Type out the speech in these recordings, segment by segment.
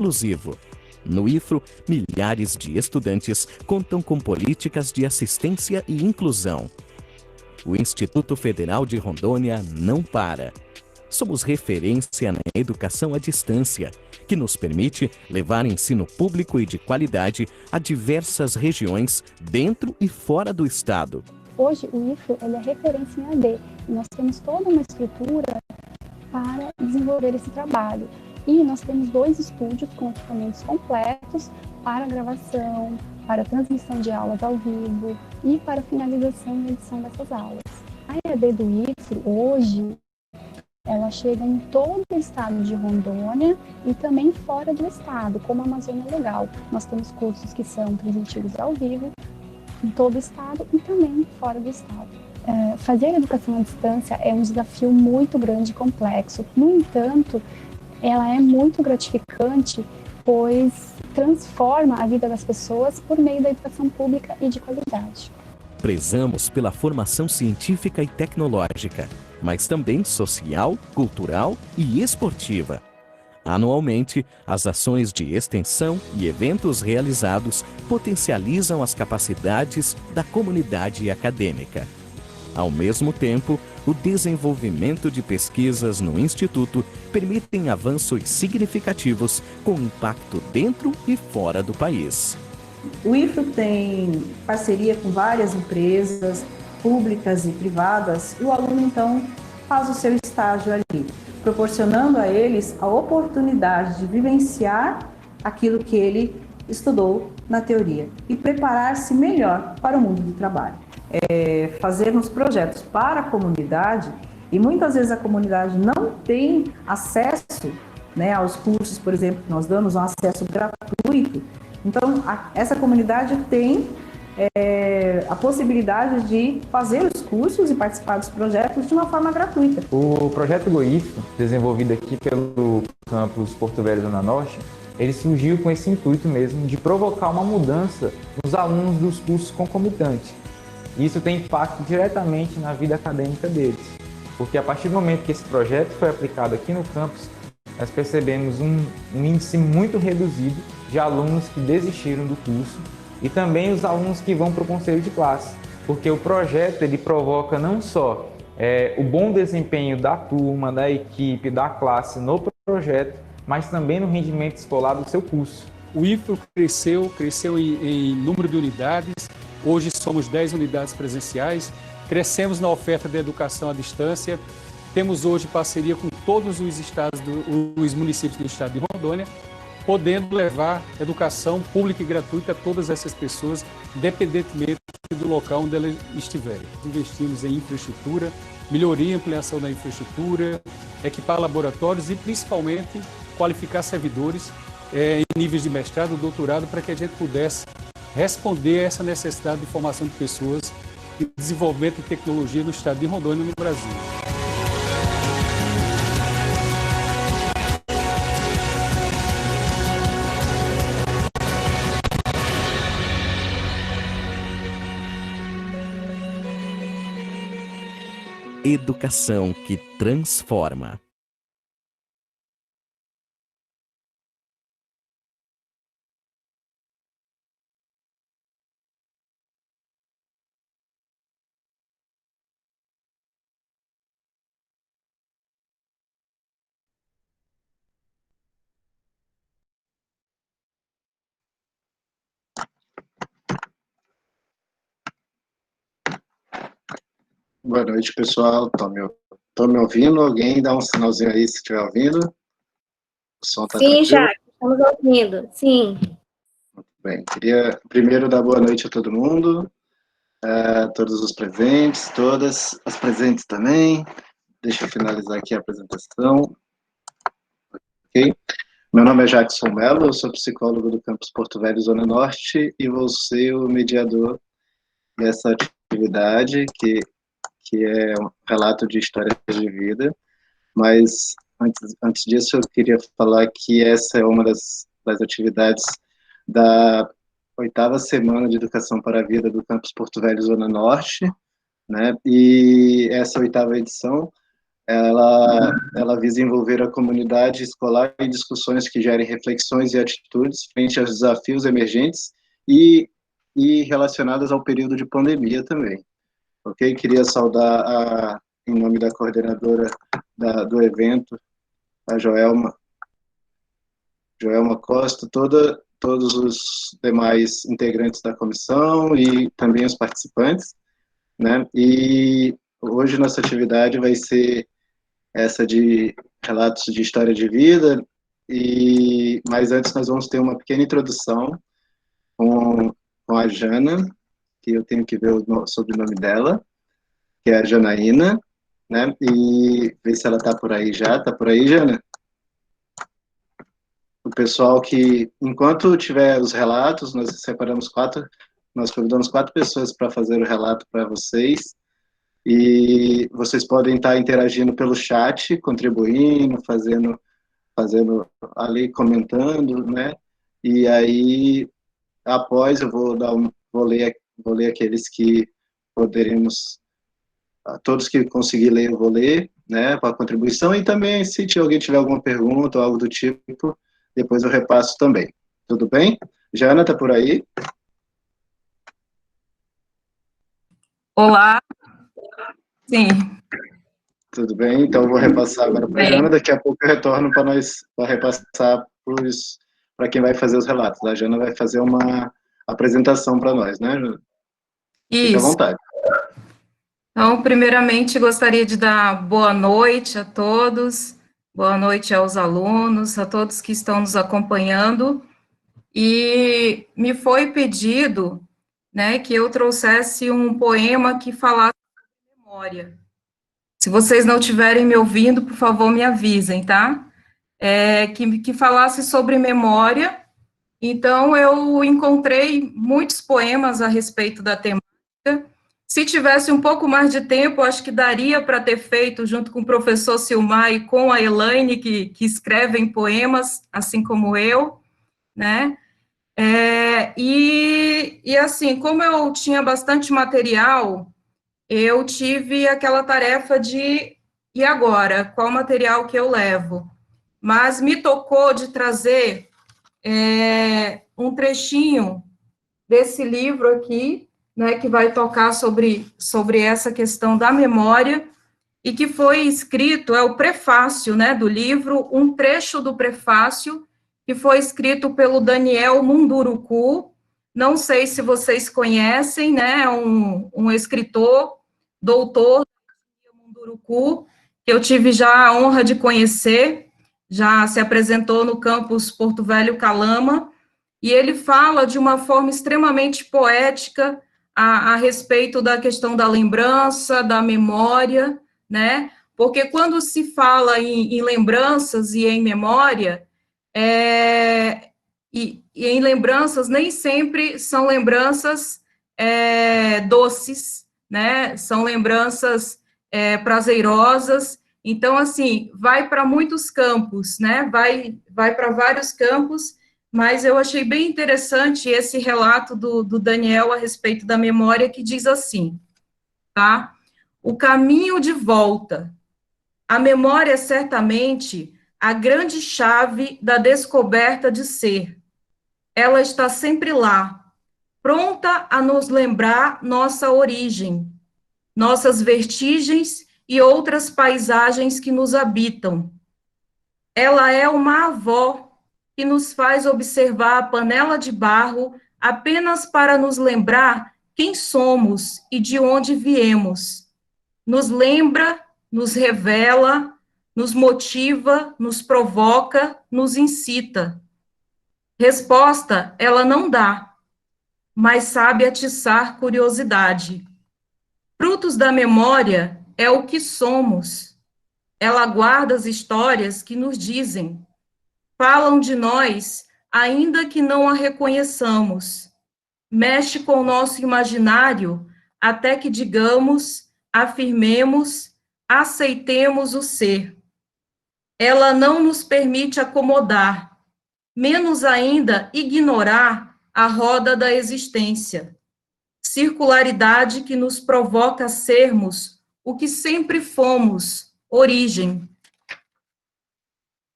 inclusivo. No IFRO, milhares de estudantes contam com políticas de assistência e inclusão. O Instituto Federal de Rondônia não para. Somos referência na educação à distância, que nos permite levar ensino público e de qualidade a diversas regiões dentro e fora do estado. Hoje o IFRO é referência em AD e nós temos toda uma estrutura para desenvolver esse trabalho. E nós temos 2 estúdios com equipamentos completos para gravação, para transmissão de aulas ao vivo e para finalização e edição dessas aulas. A EAD do IFRO hoje, ela chega em todo o estado de Rondônia e também fora do estado, como a Amazônia Legal. Nós temos cursos que são transmitidos ao vivo em todo o estado e também fora do estado. Fazer a educação à distância é um desafio muito grande e complexo. No entanto, ela é muito gratificante, pois transforma a vida das pessoas por meio da educação pública e de qualidade. Prezamos pela formação científica e tecnológica, mas também social, cultural e esportiva. Anualmente, as ações de extensão e eventos realizados potencializam as capacidades da comunidade acadêmica. Ao mesmo tempo, o desenvolvimento de pesquisas no Instituto permitem avanços significativos com impacto dentro e fora do país. O IFRO tem parceria com várias empresas públicas e privadas e o aluno, então, faz o seu estágio ali, proporcionando a eles a oportunidade de vivenciar aquilo que ele estudou na teoria e preparar-se melhor para o mundo do trabalho. Fazermos projetos para a comunidade, e muitas vezes a comunidade não tem acesso, né, aos cursos, por exemplo, que nós damos, um acesso gratuito. Então, essa comunidade tem a possibilidade de fazer os cursos e participar dos projetos de uma forma gratuita. O projeto GoIFRO, desenvolvido aqui pelo campus Porto Velho Zona Norte, ele surgiu com esse intuito mesmo de provocar uma mudança nos alunos dos cursos concomitantes. Isso tem impacto diretamente na vida acadêmica deles, porque a partir do momento que esse projeto foi aplicado aqui no campus, nós percebemos um índice muito reduzido de alunos que desistiram do curso e também os alunos que vão para o conselho de classe, porque o projeto ele provoca não só o bom desempenho da turma, da equipe, da classe no projeto, mas também no rendimento escolar do seu curso. O IFRO cresceu em número de unidades. Hoje somos 10 unidades presenciais, crescemos na oferta de educação à distância, temos hoje parceria com todos os municípios do estado de Rondônia, podendo levar educação pública e gratuita a todas essas pessoas, independentemente do local onde elas estiverem. Investimos em infraestrutura, melhoria e ampliação da infraestrutura, equipar laboratórios e principalmente qualificar servidores em níveis de mestrado, doutorado, para que a gente pudesse responder a essa necessidade de formação de pessoas e desenvolvimento de tecnologia no estado de Rondônia e no Brasil. Educação que transforma. Boa noite, pessoal. Estão me ouvindo? Alguém dá um sinalzinho aí se estiver ouvindo? O som está tranquilo? Sim, Jacques, estamos ouvindo. Sim. Muito bem. Queria primeiro dar boa noite a todo mundo, a todos os presentes, todas as presentes também. Deixa eu finalizar aqui a apresentação. Ok? Meu nome é Jackson Mello, eu sou psicólogo do campus Porto Velho, Zona Norte, e vou ser o mediador dessa atividade, que é um relato de histórias de vida, mas antes disso eu queria falar que essa é uma das atividades da 8ª Semana de Educação para a Vida do campus Porto Velho, Zona Norte, né? E essa 8ª edição, ela visa envolver a comunidade escolar em discussões que gerem reflexões e atitudes frente aos desafios emergentes e relacionadas ao período de pandemia também. Ok? Queria saudar, em nome da coordenadora do evento, a Joelma Costa, todos os demais integrantes da comissão e também os participantes, né? E hoje nossa atividade vai ser essa de relatos de história de vida, mas antes nós vamos ter uma pequena introdução com a Jana, que eu tenho que ver o sobrenome dela, que é a Janaína, né? E ver se ela está por aí já. Está por aí, Jana? O pessoal que, enquanto tiver os relatos, nós convidamos 4 pessoas para fazer o relato para vocês, e vocês podem estar interagindo pelo chat, contribuindo, fazendo ali, comentando, né? E aí, após, eu vou ler aqueles que poderemos, todos que conseguir ler, eu vou ler, né, para a contribuição, e também, se alguém tiver alguma pergunta ou algo do tipo, depois eu repasso também. Tudo bem? Jana, tá por aí? Olá. Sim. Tudo bem, então eu vou repassar agora para a Jana, daqui a pouco eu retorno para repassar para quem vai fazer os relatos. A Jana vai fazer uma apresentação para nós, né, Jana? Fique à vontade. Então, primeiramente, gostaria de dar boa noite a todos, boa noite aos alunos, a todos que estão nos acompanhando, e me foi pedido, né, que eu trouxesse um poema que falasse sobre memória. Se vocês não estiverem me ouvindo, por favor, me avisem, tá? Que falasse sobre memória. Então, eu encontrei muitos poemas a respeito da temática. Se tivesse um pouco mais de tempo, acho que daria para ter feito, junto com o professor Silmar e com a Elaine, que escrevem poemas, assim como eu, né? Assim, como eu tinha bastante material, eu tive aquela tarefa de, e agora? Qual material que eu levo? Mas me tocou de trazer um trechinho desse livro aqui, né, que vai tocar sobre essa questão da memória, e que foi escrito, é o prefácio, né, do livro, um trecho do prefácio, que foi escrito pelo Daniel Munduruku. Não sei se vocês conhecem, né, um escritor, doutor Munduruku, que eu tive já a honra de conhecer, já se apresentou no campus Porto Velho Calama, e ele fala de uma forma extremamente poética a respeito da questão da lembrança, da memória, né? Porque quando se fala em lembranças e em memória, e em lembranças, nem sempre são lembranças doces, né? São lembranças prazerosas. Então, assim, vai para muitos campos, né? Vai para vários campos, mas eu achei bem interessante esse relato do Daniel a respeito da memória, que diz assim, tá? O caminho de volta. A memória é certamente a grande chave da descoberta de ser. Ela está sempre lá, pronta a nos lembrar nossa origem, nossas vertigens e outras paisagens que nos habitam. Ela é uma avó que nos faz observar a panela de barro apenas para nos lembrar quem somos e de onde viemos. Nos lembra, nos revela, nos motiva, nos provoca, nos incita. Resposta ela não dá, mas sabe atiçar curiosidade. Frutos da memória é o que somos. Ela guarda as histórias que nos dizem, falam de nós, ainda que não a reconheçamos. Mexe com o nosso imaginário até que digamos, afirmemos, aceitemos o ser. Ela não nos permite acomodar, menos ainda ignorar a roda da existência. Circularidade que nos provoca sermos o que sempre fomos, origem.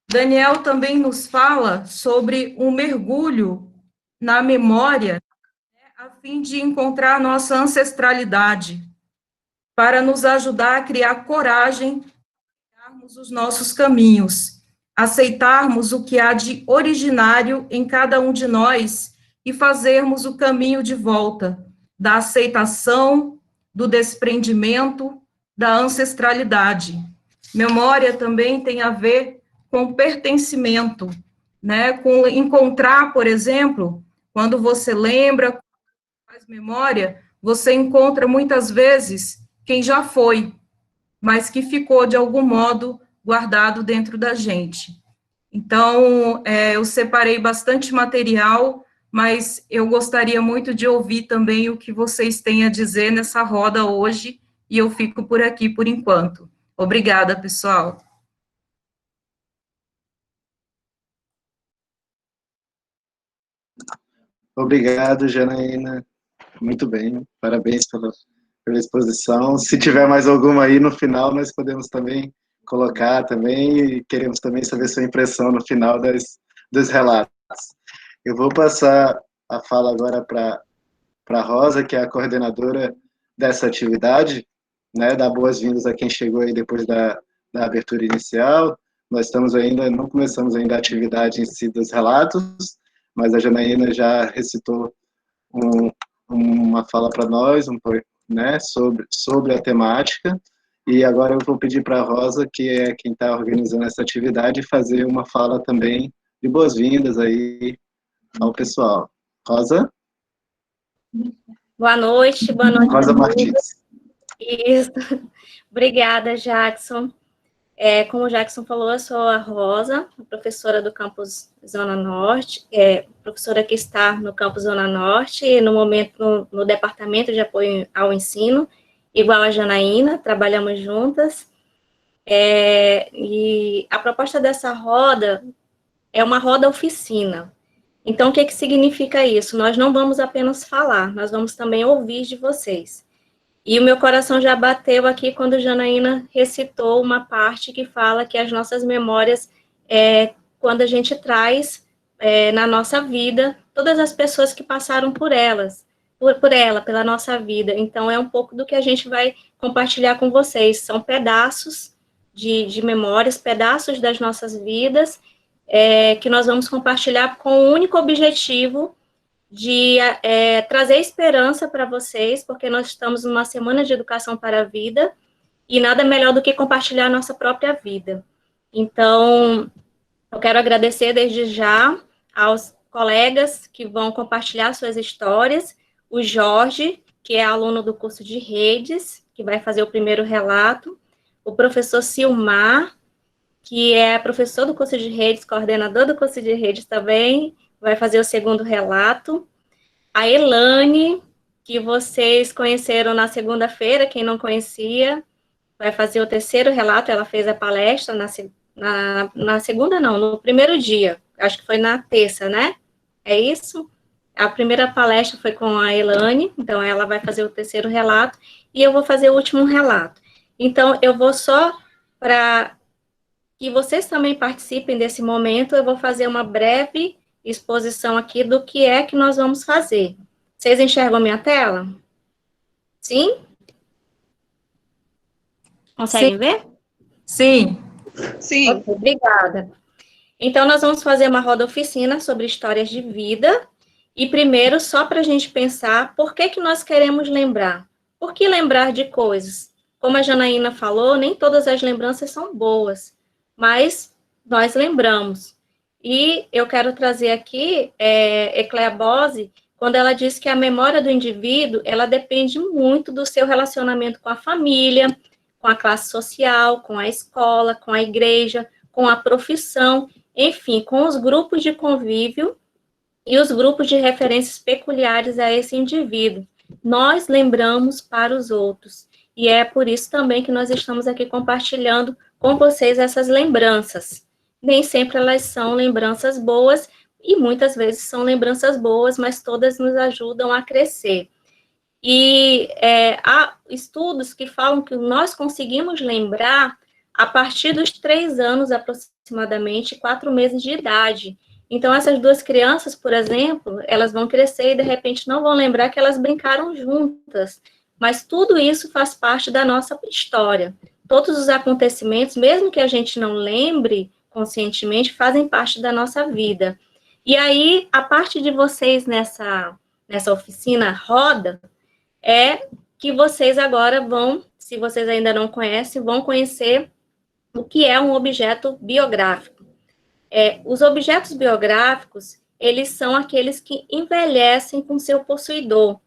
Daniel também nos fala sobre um mergulho na memória, a fim de encontrar nossa ancestralidade, para nos ajudar a criar coragem, criarmos os nossos caminhos, aceitarmos o que há de originário em cada um de nós e fazermos o caminho de volta, da aceitação, do desprendimento, da ancestralidade. Memória também tem a ver com pertencimento, né? Com encontrar, por exemplo, quando você lembra, faz memória, você encontra muitas vezes quem já foi, mas que ficou de algum modo guardado dentro da gente. Então, eu separei bastante material, mas eu gostaria muito de ouvir também o que vocês têm a dizer nessa roda hoje, e eu fico por aqui por enquanto. Obrigada, pessoal. Obrigado, Janaína. Muito bem, parabéns pela exposição. Se tiver mais alguma aí no final, nós podemos também colocar também, e queremos também saber sua impressão no final dos relatos. Eu vou passar a fala agora para a Rosa, que é a coordenadora dessa atividade, né, dar boas-vindas a quem chegou aí depois da abertura inicial. Nós não começamos ainda a atividade em si dos relatos, mas a Janaína já recitou uma fala para nós, né, sobre a temática, e agora eu vou pedir para a Rosa, que é quem está organizando essa atividade, fazer uma fala também de boas-vindas aí ao pessoal. Rosa? Boa noite Rosa Martins. Isso. Obrigada, Jackson. Como o Jackson falou, eu sou a Rosa, professora do campus Zona Norte, professora que está no campus Zona Norte, e no momento no Departamento de Apoio ao Ensino, igual a Janaína, trabalhamos juntas. E a proposta dessa roda é uma roda oficina. Então, o que significa isso? Nós não vamos apenas falar, nós vamos também ouvir de vocês. E o meu coração já bateu aqui quando Janaína recitou uma parte que fala que as nossas memórias, quando a gente traz na nossa vida, todas as pessoas que passaram por ela, pela nossa vida. Então, é um pouco do que a gente vai compartilhar com vocês. São pedaços de memórias, pedaços das nossas vidas, que nós vamos compartilhar com o único objetivo de trazer esperança para vocês, porque nós estamos numa semana de educação para a vida, e nada melhor do que compartilhar a nossa própria vida. Então, eu quero agradecer desde já aos colegas que vão compartilhar suas histórias, o Jorge, que é aluno do curso de redes, que vai fazer o primeiro relato, o professor Silmar, que é professor do curso de redes, coordenador do curso de redes também, vai fazer o segundo relato. A Elane, que vocês conheceram na segunda-feira, quem não conhecia, vai fazer o terceiro relato. Ela fez a palestra na segunda, não, no primeiro dia, acho que foi na terça, né? É isso? A primeira palestra foi com a Elane, então ela vai fazer o terceiro relato, e eu vou fazer o último relato. Então, eu vou só, para que vocês também participem desse momento, eu vou fazer uma breve exposição aqui do que é que nós vamos fazer. Vocês enxergam minha tela? Sim? Conseguem ver? Sim. Sim. Okay, obrigada. Então, nós vamos fazer uma roda oficina sobre histórias de vida, e primeiro, só para a gente pensar, por que nós queremos lembrar? Por que lembrar de coisas? Como a Janaína falou, nem todas as lembranças são boas, mas nós lembramos. E eu quero trazer aqui Ecléa Bose, quando ela diz que a memória do indivíduo, ela depende muito do seu relacionamento com a família, com a classe social, com a escola, com a igreja, com a profissão, enfim, com os grupos de convívio e os grupos de referências peculiares a esse indivíduo. Nós lembramos para os outros, e é por isso também que nós estamos aqui compartilhando com vocês essas lembranças. Nem sempre elas são lembranças boas, e muitas vezes são lembranças boas, mas todas nos ajudam a crescer. E há estudos que falam que nós conseguimos lembrar a partir dos 3 anos, aproximadamente, 4 meses de idade. Então, essas duas crianças, por exemplo, elas vão crescer e, de repente, não vão lembrar que elas brincaram juntas. Mas tudo isso faz parte da nossa história. Todos os acontecimentos, mesmo que a gente não lembre conscientemente, fazem parte da nossa vida. E aí, a parte de vocês nessa oficina roda é que vocês agora vão, se vocês ainda não conhecem, vão conhecer o que é um objeto biográfico. Os objetos biográficos, eles são aqueles que envelhecem com seu possuidor,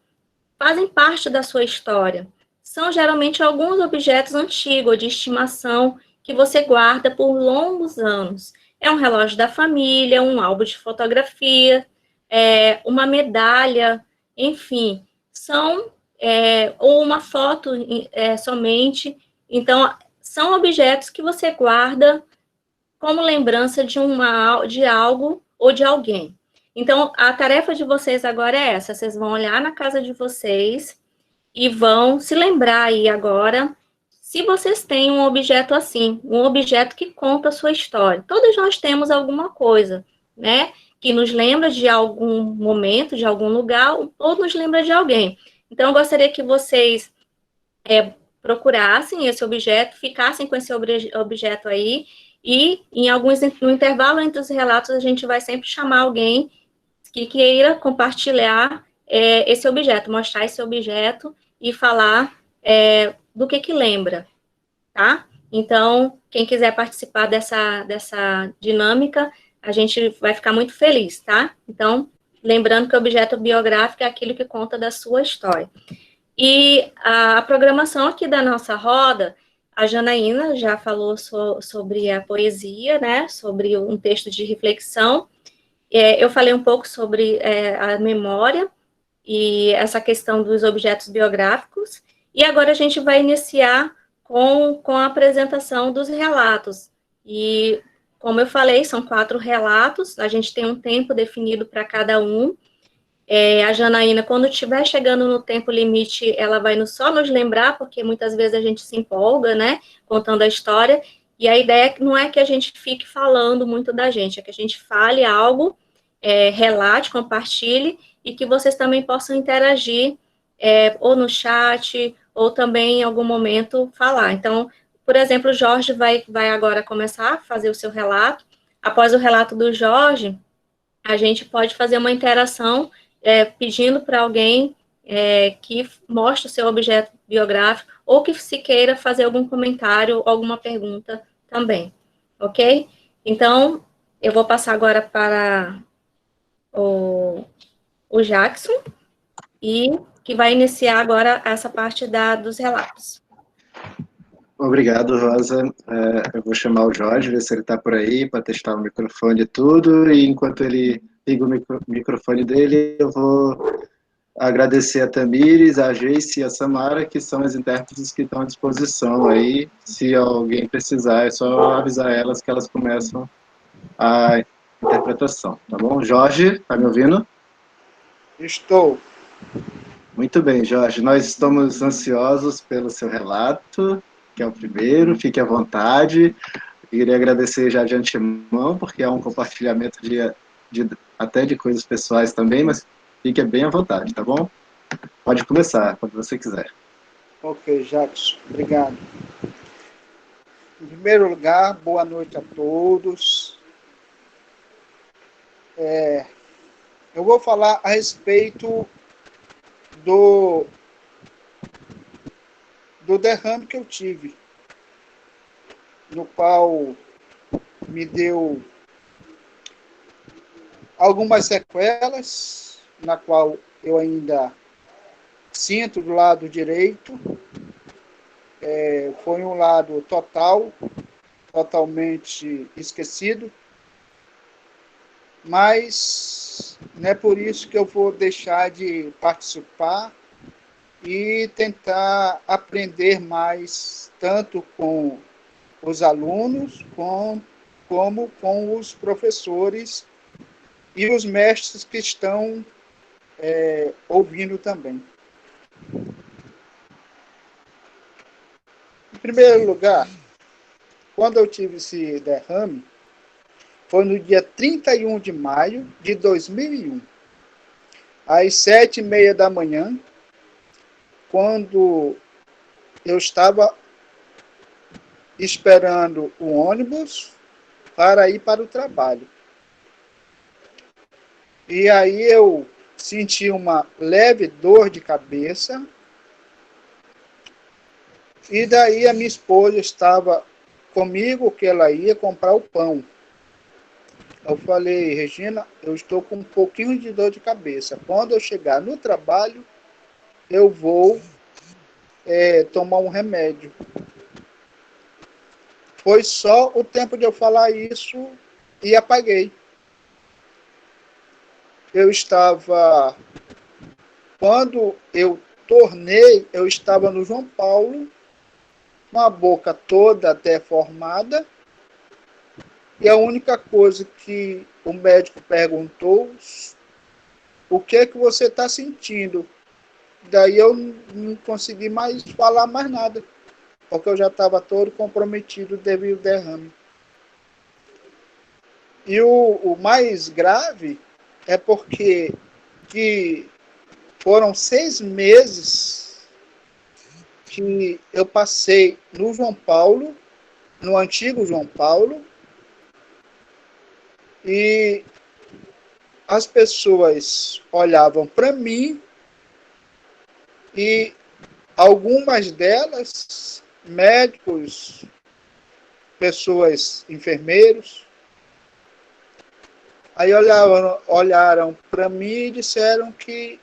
fazem parte da sua história. São geralmente alguns objetos antigos, de estimação, que você guarda por longos anos. É um relógio da família, um álbum de fotografia, uma medalha, enfim, ou uma foto somente. Então, são objetos que você guarda como lembrança de algo ou de alguém. Então, a tarefa de vocês agora é essa, vocês vão olhar na casa de vocês e vão se lembrar aí agora, se vocês têm um objeto assim, um objeto que conta a sua história. Todos nós temos alguma coisa, né, que nos lembra de algum momento, de algum lugar, ou nos lembra de alguém. Então, eu gostaria que vocês procurassem esse objeto, ficassem com esse objeto aí, e no intervalo entre os relatos, a gente vai sempre chamar alguém que queira compartilhar esse objeto, mostrar esse objeto e falar do que lembra, tá? Então, quem quiser participar dessa dinâmica, a gente vai ficar muito feliz, tá? Então, lembrando que o objeto biográfico é aquilo que conta da sua história. E a programação aqui da nossa roda, a Janaína já falou sobre a poesia, né, sobre um texto de reflexão. Eu falei um pouco sobre a memória e essa questão dos objetos biográficos. E agora a gente vai iniciar com a apresentação dos relatos. E, como eu falei, são 4 relatos, a gente tem um tempo definido para cada um. A Janaína, quando estiver chegando no tempo limite, ela vai só nos lembrar, porque muitas vezes a gente se empolga, né, contando a história, e a ideia não é que a gente fique falando muito da gente, é que a gente fale algo, relate, compartilhe, e que vocês também possam interagir, ou no chat, ou também em algum momento falar. Então, por exemplo, o Jorge vai agora começar a fazer o seu relato. Após o relato do Jorge, a gente pode fazer uma interação pedindo para alguém que mostre o seu objeto biográfico, ou que se queira fazer algum comentário, alguma pergunta também, ok? Então, eu vou passar agora para o Jackson, e que vai iniciar agora essa parte dos relatos. Obrigado, Rosa. Eu vou chamar o Jorge, ver se ele está por aí, para testar o microfone e tudo, e enquanto ele liga o microfone dele, eu vou agradecer a Tamires, a Geice e a Samara, que são as intérpretes que estão à disposição aí. Se alguém precisar, é só avisar elas que elas começam a interpretação, tá bom? Jorge, está me ouvindo? Estou. Muito bem, Jorge. Nós estamos ansiosos pelo seu relato, que é o primeiro. Fique à vontade. Eu queria agradecer já de antemão, porque é um compartilhamento até de coisas pessoais também, mas fique bem à vontade, tá bom? Pode começar, quando você quiser. Ok, Jackson. Obrigado. Em primeiro lugar, boa noite a todos. Eu vou falar a respeito do derrame que eu tive, no qual me deu algumas sequelas, na qual eu ainda sinto do lado direito. Foi um lado totalmente esquecido, mas não é por isso que eu vou deixar de participar e tentar aprender mais, tanto com os alunos, como com os professores e os mestres que estão ouvindo também. Em primeiro lugar, quando eu tive esse derrame, foi no dia 31 de maio de 2001, às 7h30 da manhã, quando eu estava esperando o ônibus para ir para o trabalho. E aí eu senti uma leve dor de cabeça. E daí a minha esposa estava comigo, que ela ia comprar o pão. Eu falei, Regina, eu estou com um pouquinho de dor de cabeça. Quando eu chegar no trabalho, eu vou tomar um remédio. Foi só o tempo de eu falar isso e apaguei. Eu estava... Quando eu tornei, eu estava no João Paulo, com a boca toda deformada, e a única coisa que o médico perguntou, o que é que você está sentindo? Daí eu não consegui mais falar mais nada, porque eu já estava todo comprometido devido ao derrame. E o mais grave é porque que foram 6 meses que eu passei no João Paulo, no antigo João Paulo, e as pessoas olhavam para mim e algumas delas, médicos, pessoas, enfermeiros, aí olharam para mim e disseram que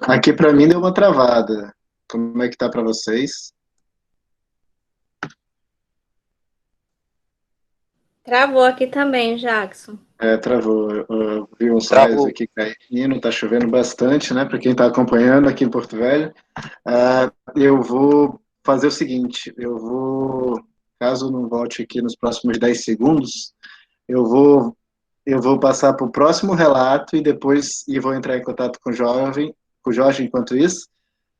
Aqui para mim deu uma travada. Como é que tá para vocês? Travou aqui também, Jackson. Travou. Eu vi uns raios Travou. aqui caindo, tá chovendo bastante, né? Para quem está acompanhando aqui em Porto Velho. Eu vou fazer o seguinte, caso não volte aqui nos próximos 10 segundos, eu vou passar para o próximo relato e depois vou entrar em contato com o Jorge enquanto isso,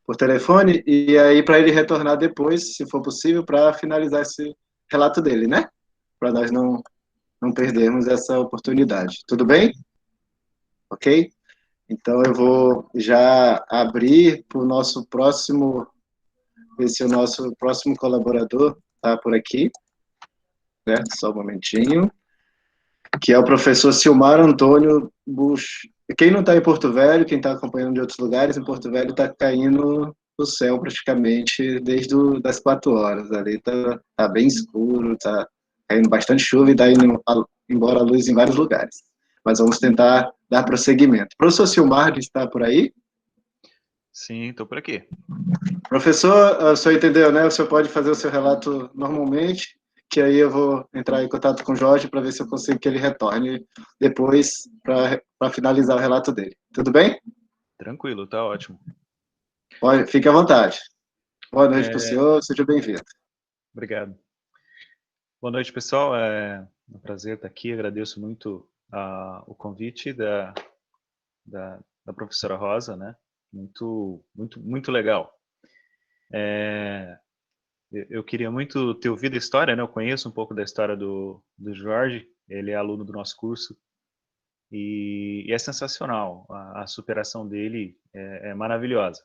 por telefone, e aí para ele retornar depois, se for possível, para finalizar esse relato dele, né? Para nós não perdermos essa oportunidade. Tudo bem? Ok? Então eu vou já abrir para o nosso próximo, ver se o nosso próximo colaborador está por aqui, né? Só um momentinho. Que é o professor Silmar Antônio Bush. Quem não está em Porto Velho, quem está acompanhando de outros lugares, em Porto Velho está caindo o céu praticamente desde das 4 horas. Ali tá bem escuro, está caindo bastante chuva e está indo embora a luz em vários lugares. Mas vamos tentar dar prosseguimento. Professor Silmar está por aí? Sim, estou por aqui. Professor, o senhor entendeu, né? O senhor pode fazer o seu relato normalmente, que aí eu vou entrar em contato com o Jorge para ver se eu consigo que ele retorne depois para finalizar o relato dele. Tudo bem? Tranquilo, tá ótimo. Fique à vontade. Boa noite para o senhor, seja bem-vindo. Obrigado. Boa noite, pessoal. É um prazer estar aqui. Agradeço muito o convite da professora Rosa, né? Muito legal. Eu queria muito ter ouvido a história, né? Eu conheço um pouco da história do Jorge, ele é aluno do nosso curso, e é sensacional, a superação dele é maravilhosa.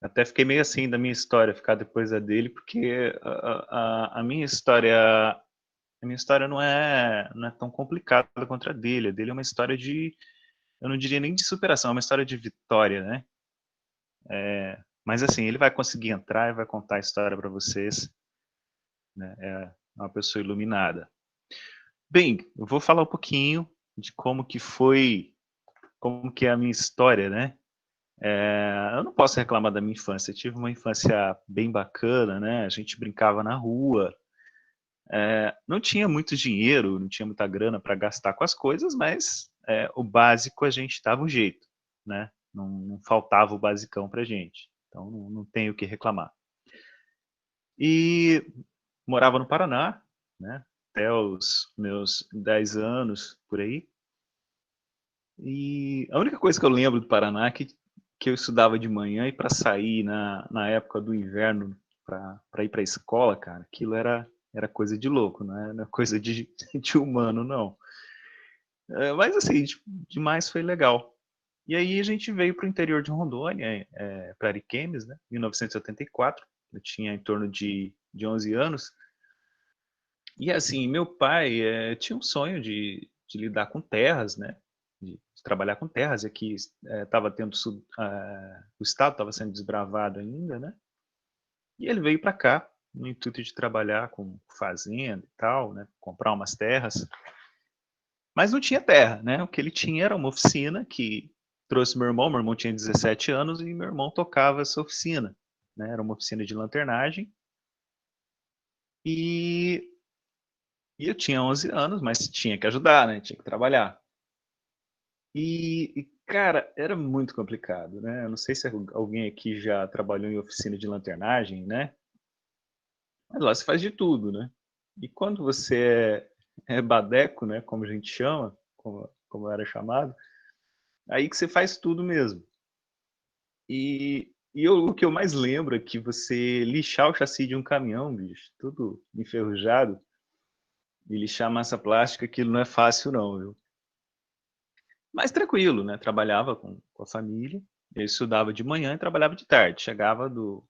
Até fiquei meio assim da minha história, ficar depois da dele, porque a minha história não é tão complicada quanto a dele. A dele é uma história eu não diria nem de superação, é uma história de vitória, né? Mas assim, ele vai conseguir entrar e vai contar a história para vocês, né? É uma pessoa iluminada. Bem, eu vou falar um pouquinho de como que é a minha história, né? Eu não posso reclamar da minha infância. Eu tive uma infância bem bacana, né? A gente brincava na rua. Não tinha muito dinheiro, não tinha muita grana para gastar com as coisas, mas o básico a gente dava um jeito, né? Não faltava o basicão para gente. Então não tenho o que reclamar. E morava no Paraná, né? até os meus 10 anos, por aí. E a única coisa que eu lembro do Paraná é que eu estudava de manhã e para sair na época do inverno para ir para a escola, cara, aquilo era coisa de louco, não era coisa de humano, não. Mas assim, demais foi legal. E aí a gente veio para o interior de Rondônia, para Ariquemes, né, em 1974. Eu tinha em torno de 11 anos. E assim, meu pai tinha um sonho de lidar com terras, né, de trabalhar com terras. Aqui estava tendo o estado estava sendo desbravado ainda, né? E ele veio para cá no intuito de trabalhar com fazenda e tal, né, comprar umas terras. Mas não tinha terra, né? O que ele tinha era uma oficina que trouxe meu irmão tinha 17 anos e meu irmão tocava essa oficina, né? Era uma oficina de lanternagem. E eu tinha 11 anos, mas tinha que ajudar, né? Tinha que trabalhar. Cara, era muito complicado, né? Eu não sei se alguém aqui já trabalhou em oficina de lanternagem, né? Mas lá você faz de tudo, né? E quando você é badeco, né? Como a gente chama, como era chamado, aí que você faz tudo mesmo. O que eu mais lembro é que você lixar o chassi de um caminhão, bicho, tudo enferrujado, e lixar massa plástica, aquilo não é fácil não, viu? Mas tranquilo, né? Trabalhava com a família, eu estudava de manhã e trabalhava de tarde. Chegava do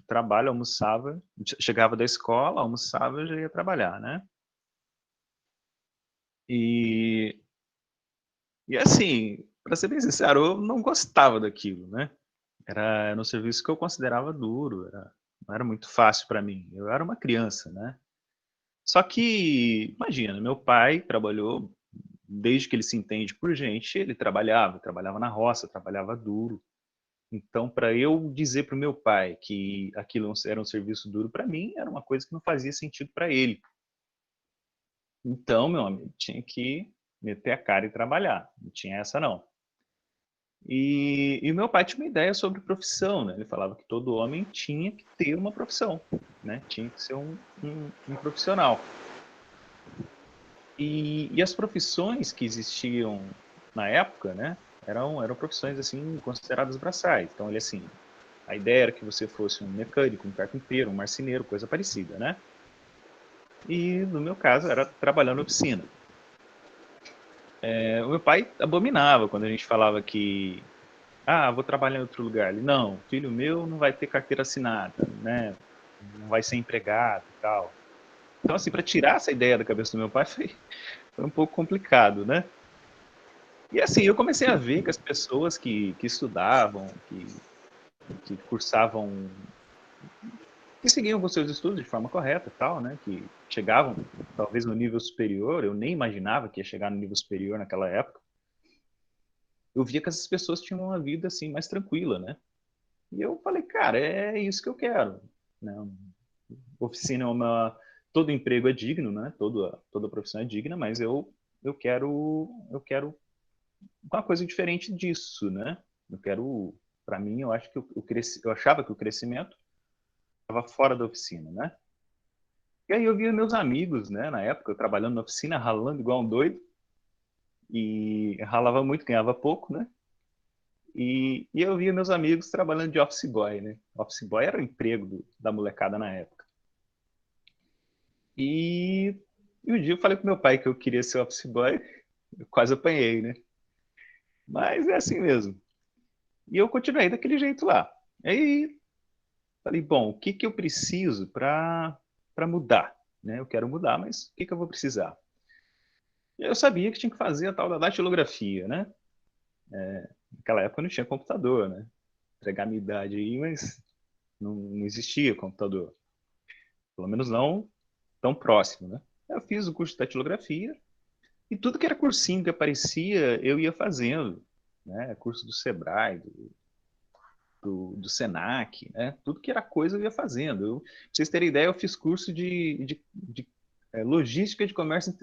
trabalho, almoçava, chegava da escola, almoçava e já ia trabalhar, né? E, e assim, para ser bem sincero, eu não gostava daquilo, né? Era um serviço que eu considerava duro, não era muito fácil para mim. Eu era uma criança, né? Só que, imagina, meu pai trabalhou, desde que ele se entende por gente, ele trabalhava na roça, trabalhava duro. Então, para eu dizer para o meu pai que aquilo era um serviço duro para mim, era uma coisa que não fazia sentido para ele. Então, meu amigo, tinha que meter a cara e trabalhar. Não tinha essa, não. E meu pai tinha uma ideia sobre profissão, né? Ele falava que todo homem tinha que ter uma profissão, né? Tinha que ser um profissional. E as profissões que existiam na época, né? Eram profissões, assim, consideradas braçais. Então, ele, assim, a ideia era que você fosse um mecânico, um carpinteiro, um marceneiro, coisa parecida, né? E, no meu caso, era trabalhar na oficina. O meu pai abominava quando a gente falava que vou trabalhar em outro lugar. Ele, não, filho meu não vai ter carteira assinada, né? Não vai ser empregado e tal. Então, assim, para tirar essa ideia da cabeça do meu pai foi um pouco complicado, né? E assim, eu comecei a ver que as pessoas que estudavam, que cursavam, que seguiam com seus estudos de forma correta e tal, né? Que chegavam talvez no nível superior, eu nem imaginava que ia chegar no nível superior naquela época. Eu via que essas pessoas tinham uma vida assim mais tranquila, né? E eu falei, cara, é isso que eu quero, né? Oficina é todo emprego é digno, né? Toda profissão é digna, mas eu quero uma coisa diferente disso, né? Para mim, eu acho que eu achava que o crescimento estava fora da oficina, né? E aí eu via meus amigos, né? Na época, eu trabalhando na oficina, ralando igual um doido, e ralava muito, ganhava pouco, né? E eu via meus amigos trabalhando de office boy, né? Office boy era o emprego da molecada na época. E um dia eu falei pro meu pai que eu queria ser office boy, eu quase apanhei, né? Mas é assim mesmo. E eu continuei daquele jeito lá. Aí falei, bom, o que que eu preciso para mudar? Né? Eu quero mudar, mas o que que eu vou precisar? Eu sabia que tinha que fazer a tal da datilografia, né? Naquela época não tinha computador, né? Entregar a minha idade aí, mas não existia computador. Pelo menos não tão próximo, né? Eu fiz o curso de datilografia e tudo que era cursinho que aparecia, eu ia fazendo, né? Curso do Sebrae, do Senac, né? Tudo que era coisa eu ia fazendo. Pra vocês terem ideia, eu fiz curso de logística de comércio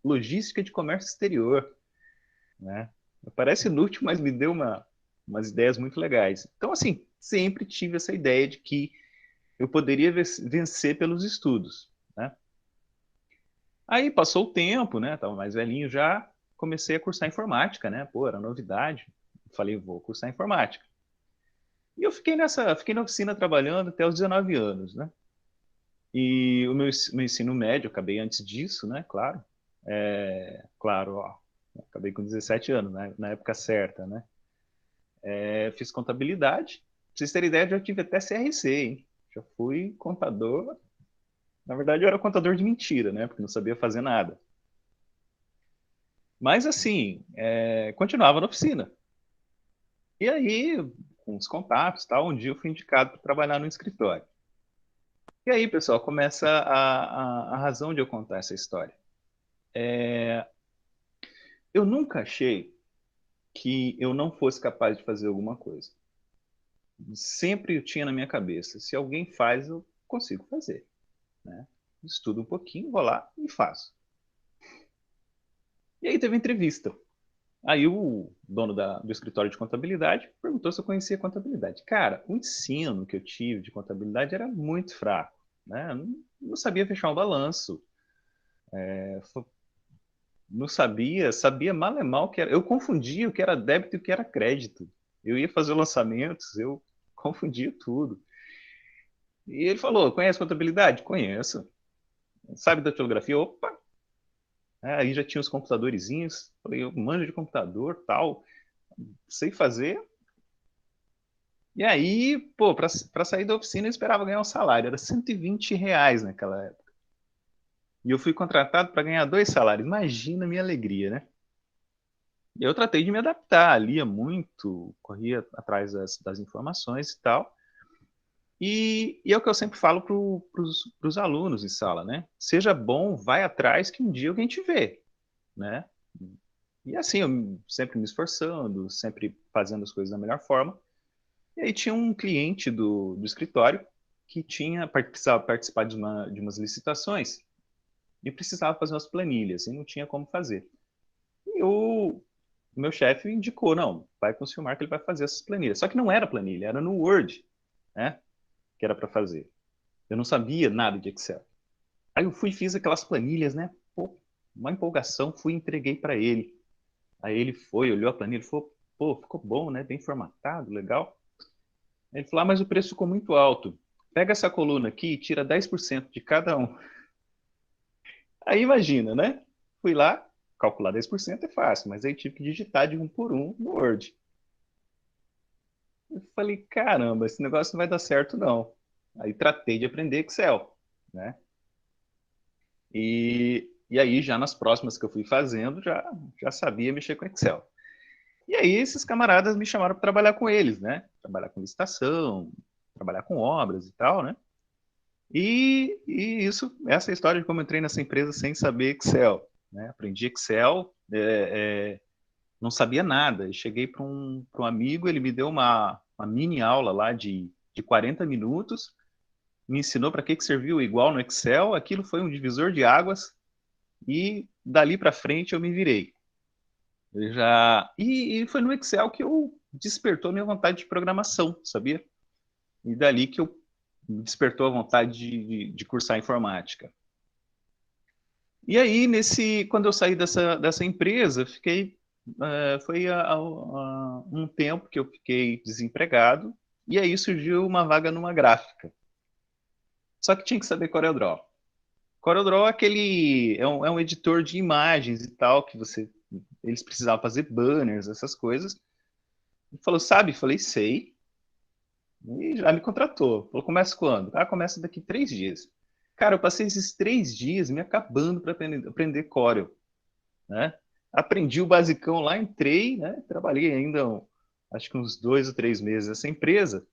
logística de comércio exterior, né? Parece inútil, mas me deu umas ideias muito legais. Então, assim, sempre tive essa ideia de que eu poderia vencer pelos estudos, né? Aí passou o tempo, né? Tava mais velhinho já, comecei a cursar informática, né? Pô, era novidade. Falei, vou cursar informática. E eu fiquei na oficina trabalhando até os 19 anos, né? E o meu ensino médio, acabei antes disso, né? Claro. Claro, ó, acabei com 17 anos, né? Na época certa, né? Fiz contabilidade. Pra vocês terem ideia, já tive até CRC, hein? Já fui contador. Na verdade, eu era contador de mentira, né? Porque não sabia fazer nada. Mas, assim, continuava na oficina. E aí, com os contatos e tal, um dia eu fui indicado para trabalhar no escritório. E aí, pessoal, começa a razão de eu contar essa história. Eu nunca achei que eu não fosse capaz de fazer alguma coisa. Sempre eu tinha na minha cabeça, se alguém faz, eu consigo fazer, né? Estudo um pouquinho, vou lá e faço. E aí teve entrevista. Aí o dono do escritório de contabilidade perguntou se eu conhecia contabilidade. Cara, o ensino que eu tive de contabilidade era muito fraco, né? Eu não sabia fechar um balanço, não sabia mal e mal que era. Eu confundia o que era débito e o que era crédito. Eu ia fazer lançamentos, eu confundia tudo. E ele falou: conhece contabilidade? Conheço. Sabe datilografia? Opa! Aí já tinha os computadorzinhos. Falei: eu manjo de computador, tal, sei fazer. E aí, pô, para sair da oficina eu esperava ganhar um salário. Era R$ 120 naquela época. E eu fui contratado para ganhar 2 salários. Imagina a minha alegria, né? E eu tratei de me adaptar, lia muito, corria atrás das informações e tal. E é o que eu sempre falo para os alunos em sala, né? Seja bom, vai atrás que um dia alguém te vê, né? E assim, eu sempre me esforçando, sempre fazendo as coisas da melhor forma. E aí tinha um cliente do escritório que precisava participar de umas licitações e precisava fazer umas planilhas, e não tinha como fazer. E o meu chefe indicou, não, vai com o Silmar que ele vai fazer essas planilhas. Só que não era planilha, era no Word, né? Que era para fazer. Eu não sabia nada de Excel. Aí eu fui e fiz aquelas planilhas, né? Pô, uma empolgação, fui e entreguei para ele. Aí ele foi, olhou a planilha e falou, pô, ficou bom, né? Bem formatado, legal. Aí ele falou, mas o preço ficou muito alto. Pega essa coluna aqui e tira 10% de cada um. Aí imagina, né? Fui lá, calcular 10% é fácil, mas aí tive que digitar de um por um no Word. Eu falei, caramba, esse negócio não vai dar certo, não. Aí tratei de aprender Excel, né? E aí, já nas próximas que eu fui fazendo, já sabia mexer com Excel. E aí, esses camaradas me chamaram para trabalhar com eles, né? Trabalhar com licitação, trabalhar com obras e tal, né? Essa é a história de como eu entrei nessa empresa sem saber Excel, né? Aprendi Excel, não sabia nada. Eu cheguei para um amigo, ele me deu uma mini aula lá de 40 minutos, me ensinou para que serviu igual no Excel, aquilo foi um divisor de águas, e dali para frente eu me virei. E foi no Excel que eu despertou minha vontade de programação, sabia? E dali que eu despertou a vontade de cursar informática. E aí, quando eu saí dessa empresa, foi um tempo que eu fiquei desempregado, e aí surgiu uma vaga numa gráfica. Só que tinha que saber CorelDRAW. CorelDRAW é um editor de imagens e tal, que eles precisavam fazer banners, essas coisas. Ele falou, sabe? Falei, sei. E já me contratou. Falou, começa quando? Ah, começa daqui 3 dias. Cara, eu passei esses 3 dias me acabando para aprender Corel, né? Aprendi o basicão lá, entrei, né? Trabalhei ainda, acho que uns 2 ou 3 meses nessa empresa.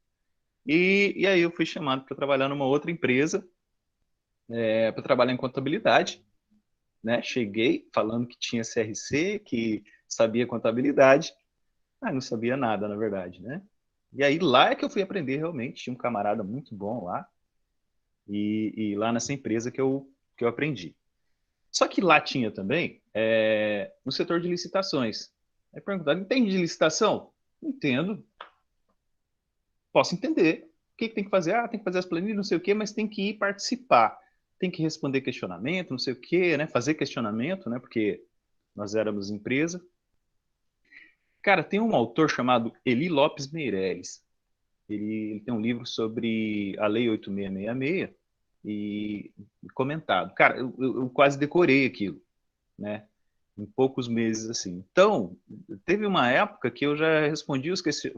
E aí eu fui chamado para trabalhar numa outra empresa, para trabalhar em contabilidade, né? Cheguei falando que tinha CRC, que sabia contabilidade, mas não sabia nada, na verdade, né? E aí lá é que eu fui aprender realmente, tinha um camarada muito bom lá, e lá nessa empresa que eu aprendi. Só que lá tinha também no setor de licitações. Aí perguntaram, entende de licitação? Entendo. Posso entender. O que tem que fazer? Ah, tem que fazer as planilhas, não sei o quê, mas tem que ir participar. tem que responder questionamento, não sei o quê, né? Fazer questionamento, né? Porque nós éramos empresa. Cara, tem um autor chamado Eli Lopes Meireles. Ele tem um livro sobre a Lei 8666 e comentado. Cara, eu quase decorei aquilo, né? Em poucos meses, assim. Então, teve uma época que eu já respondia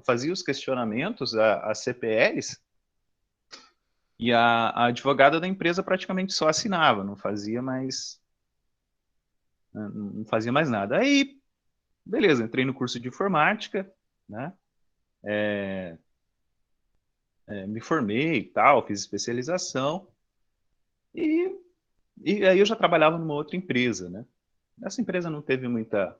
fazia os questionamentos a CPLs e a advogada da empresa praticamente só assinava, não fazia mais nada. Aí, beleza, entrei no curso de informática, né? Me formei e tal, fiz especialização e aí eu já trabalhava numa outra empresa, né? Essa empresa não teve muita...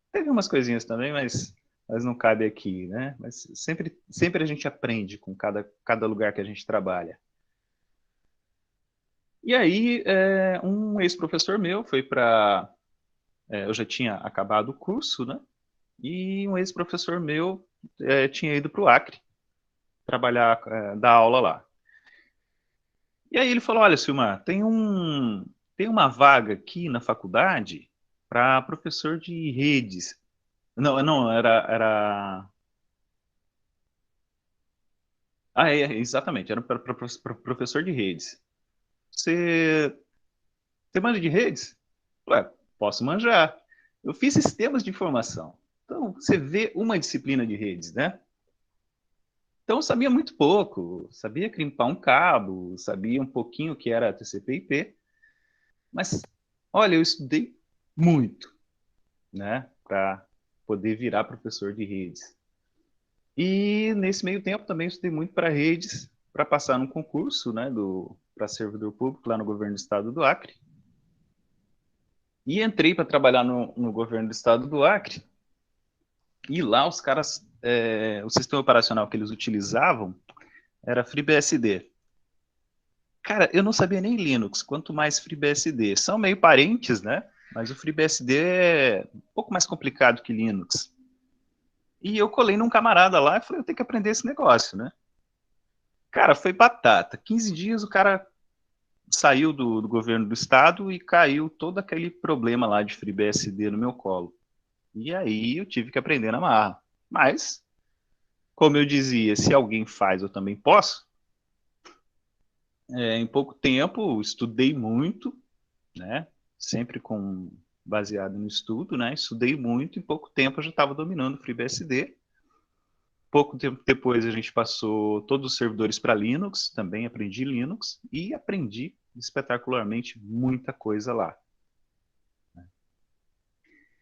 Teve umas coisinhas também, mas não cabe aqui, né? Mas sempre a gente aprende com cada lugar que a gente trabalha. E aí, um ex-professor meu foi para... eu já tinha acabado o curso, né? E um ex-professor meu tinha ido para o Acre trabalhar, dar aula lá. E aí ele falou, olha, Silmar, tem uma vaga aqui na faculdade para professor de redes. Não, era... exatamente, era para professor de redes. Você manja de redes? Ué, posso manjar. Eu fiz sistemas de informação. Então, você vê uma disciplina de redes, né? Então, eu sabia muito pouco. Sabia crimpar um cabo, sabia um pouquinho o que era TCP/IP. Mas, olha, eu estudei muito, né? Para poder virar professor de redes. E, nesse meio tempo, também estudei muito para redes, para passar num concurso, né? Para servidor público lá no governo do estado do Acre. E entrei para trabalhar no governo do estado do Acre. E lá os caras, o sistema operacional que eles utilizavam era FreeBSD. Cara, eu não sabia nem Linux, quanto mais FreeBSD. São meio parentes, né? Mas o FreeBSD é um pouco mais complicado que Linux. E eu colei num camarada lá e falei, eu tenho que aprender esse negócio, né? Cara, foi batata. 15 dias o cara saiu do governo do estado e caiu todo aquele problema lá de FreeBSD no meu colo. E aí eu tive que aprender na marra. Mas, como eu dizia, se alguém faz, eu também posso. Em pouco tempo, estudei muito, né? Sempre baseado no estudo, né? Estudei muito, em pouco tempo eu já estava dominando o FreeBSD. Pouco tempo depois a gente passou todos os servidores para Linux, também aprendi Linux e aprendi espetacularmente muita coisa lá.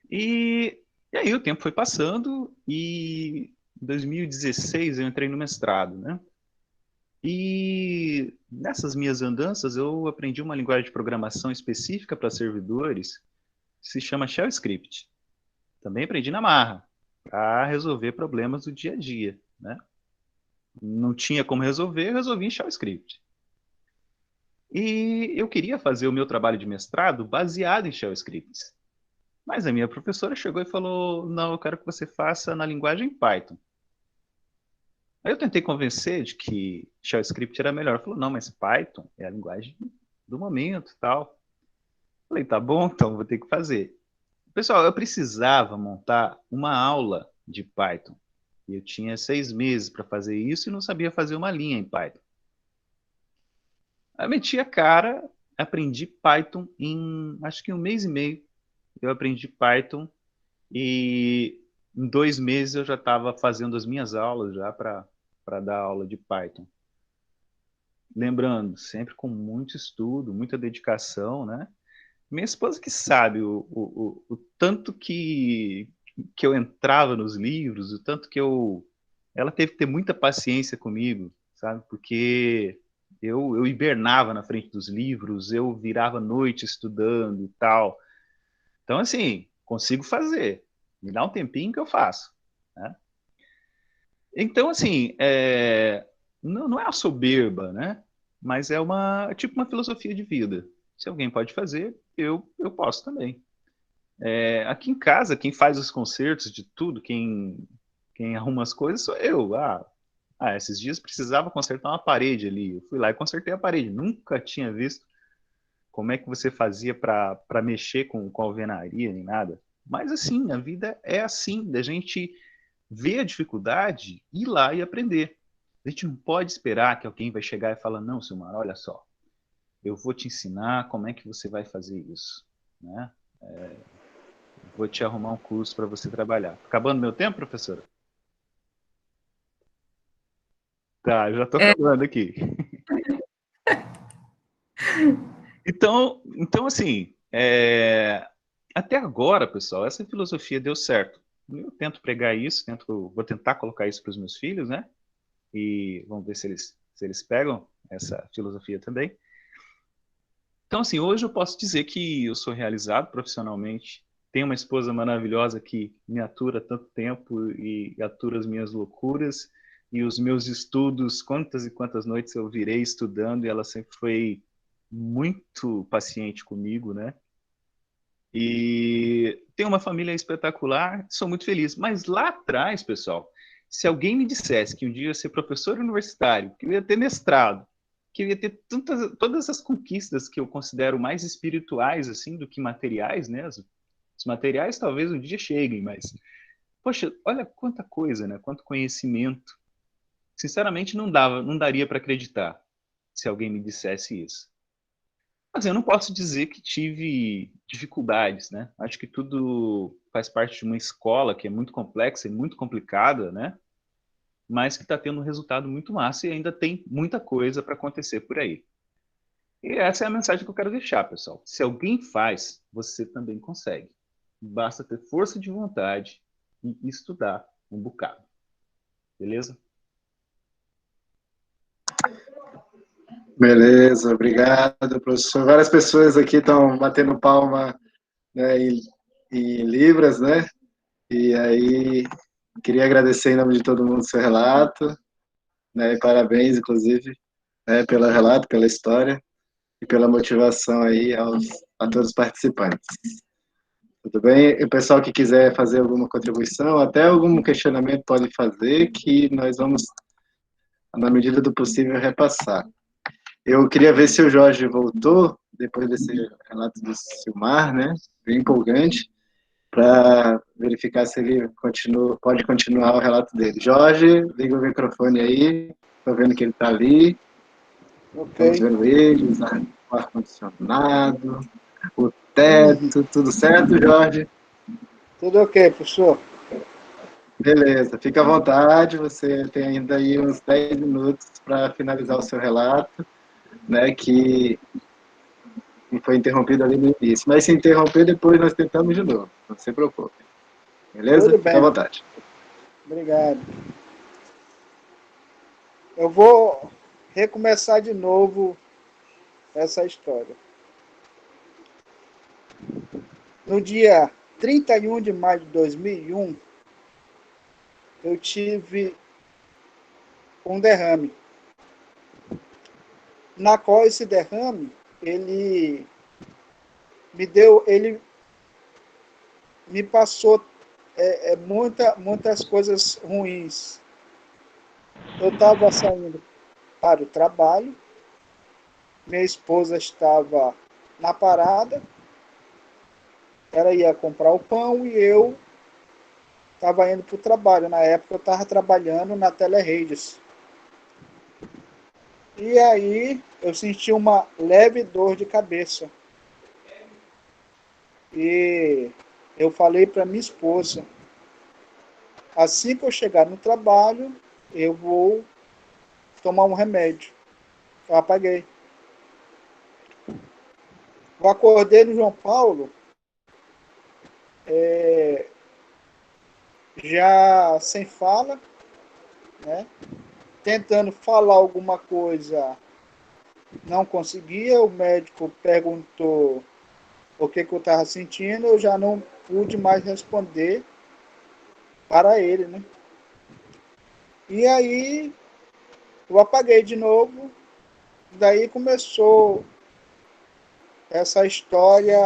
E aí o tempo foi passando e em 2016 eu entrei no mestrado, né? E nessas minhas andanças eu aprendi uma linguagem de programação específica para servidores que se chama Shell Script. Também aprendi na marra, para resolver problemas do dia a dia, né? Não tinha como resolver, eu resolvi em Shell Script. E eu queria fazer o meu trabalho de mestrado baseado em Shell Scripts. Mas a minha professora chegou e falou, não, eu quero que você faça na linguagem Python. Aí eu tentei convencer de que Shell Script era melhor. Ela falou, não, mas Python é a linguagem do momento e tal. Falei, tá bom, então vou ter que fazer. Pessoal, eu precisava montar uma aula de Python. E eu tinha 6 meses para fazer isso e não sabia fazer uma linha em Python. Aí meti a cara, aprendi Python em, acho que 1 mês e meio. Eu aprendi Python e em 2 meses eu já estava fazendo as minhas aulas já para dar aula de Python. Lembrando, sempre com muito estudo, muita dedicação, né? Minha esposa que sabe o tanto que eu entrava nos livros, o tanto que ela teve que ter muita paciência comigo, sabe? Porque eu hibernava na frente dos livros, eu virava noite estudando e tal. Então, assim, consigo fazer. Me dá um tempinho que eu faço, né? Então, assim, não é a soberba, né? Mas é tipo uma filosofia de vida. Se alguém pode fazer, eu posso também. Aqui em casa, quem faz os concertos de tudo, quem arruma as coisas sou eu. Esses dias precisava consertar uma parede ali. Eu fui lá e consertei a parede. Nunca tinha visto como é que você fazia para mexer com alvenaria, nem nada. Mas assim, a vida é assim, da gente ver a dificuldade, ir lá e aprender. A gente não pode esperar que alguém vai chegar e falar, não, Silmar, olha só, eu vou te ensinar como é que você vai fazer isso, né? Vou te arrumar um curso para você trabalhar. Acabando meu tempo, professora? Tá, eu já estou acabando aqui. Então assim, até agora, pessoal, essa filosofia deu certo. Eu tento pregar isso, vou tentar colocar isso para os meus filhos, né? E vamos ver se eles pegam essa filosofia também. Então, assim, hoje eu posso dizer que eu sou realizado profissionalmente, tenho uma esposa maravilhosa que me atura há tanto tempo e atura as minhas loucuras e os meus estudos, quantas e quantas noites eu virei estudando, e ela sempre foi muito paciente comigo, né? E tenho uma família espetacular, sou muito feliz. Mas lá atrás, pessoal, se alguém me dissesse que um dia eu ia ser professor universitário, que eu ia ter mestrado, que eu ia ter todas as conquistas que eu considero mais espirituais assim do que materiais, né? Os materiais talvez um dia cheguem, mas poxa, olha quanta coisa, né? Quanto conhecimento. Sinceramente, não daria para acreditar se alguém me dissesse isso. Mas eu não posso dizer que tive dificuldades, né? Acho que tudo faz parte de uma escola que é muito complexa e muito complicada, né? Mas que está tendo um resultado muito massa e ainda tem muita coisa para acontecer por aí. E essa é a mensagem que eu quero deixar, pessoal. Se alguém faz, você também consegue. Basta ter força de vontade e estudar um bocado. Beleza? Beleza, obrigado, professor. Várias pessoas aqui estão batendo palma, né, em libras, né? E aí, queria agradecer em nome de todo mundo o seu relato, né? E parabéns, inclusive, né, pelo relato, pela história e pela motivação aí a todos os participantes. Tudo bem? E o pessoal que quiser fazer alguma contribuição, até algum questionamento pode fazer, que nós vamos, na medida do possível, repassar. Eu queria ver se o Jorge voltou, depois desse relato do Silmar, né? Bem empolgante, para verificar se ele pode continuar o relato dele. Jorge, liga o microfone aí, estou vendo que ele está ali. Ok. Estamos vendo ele, o ar-condicionado, o teto, tudo certo, Jorge? Tudo ok, professor. Beleza, fica à vontade, você tem ainda aí uns 10 minutos para finalizar o seu relato, né, que foi interrompido ali no início. Mas se interromper, depois nós tentamos de novo, não se preocupe. Beleza? Tudo Fica à bem. vontade. Obrigado. Eu vou recomeçar de novo essa história. No dia 31 de maio de 2001, eu tive um derrame, na qual esse derrame, ele me passou muitas coisas ruins. Eu estava saindo para o trabalho, minha esposa estava na parada, ela ia comprar o pão e eu estava indo para o trabalho. Na época eu estava trabalhando na Teleredes. E aí eu senti uma leve dor de cabeça. E eu falei para minha esposa, assim que eu chegar no trabalho, eu vou tomar um remédio. Eu apaguei. Eu acordei no João Paulo, já sem fala, né? Tentando falar alguma coisa, não conseguia. O médico perguntou o que eu estava sentindo, eu já não pude mais responder para ele, né? E aí eu apaguei de novo, daí começou essa história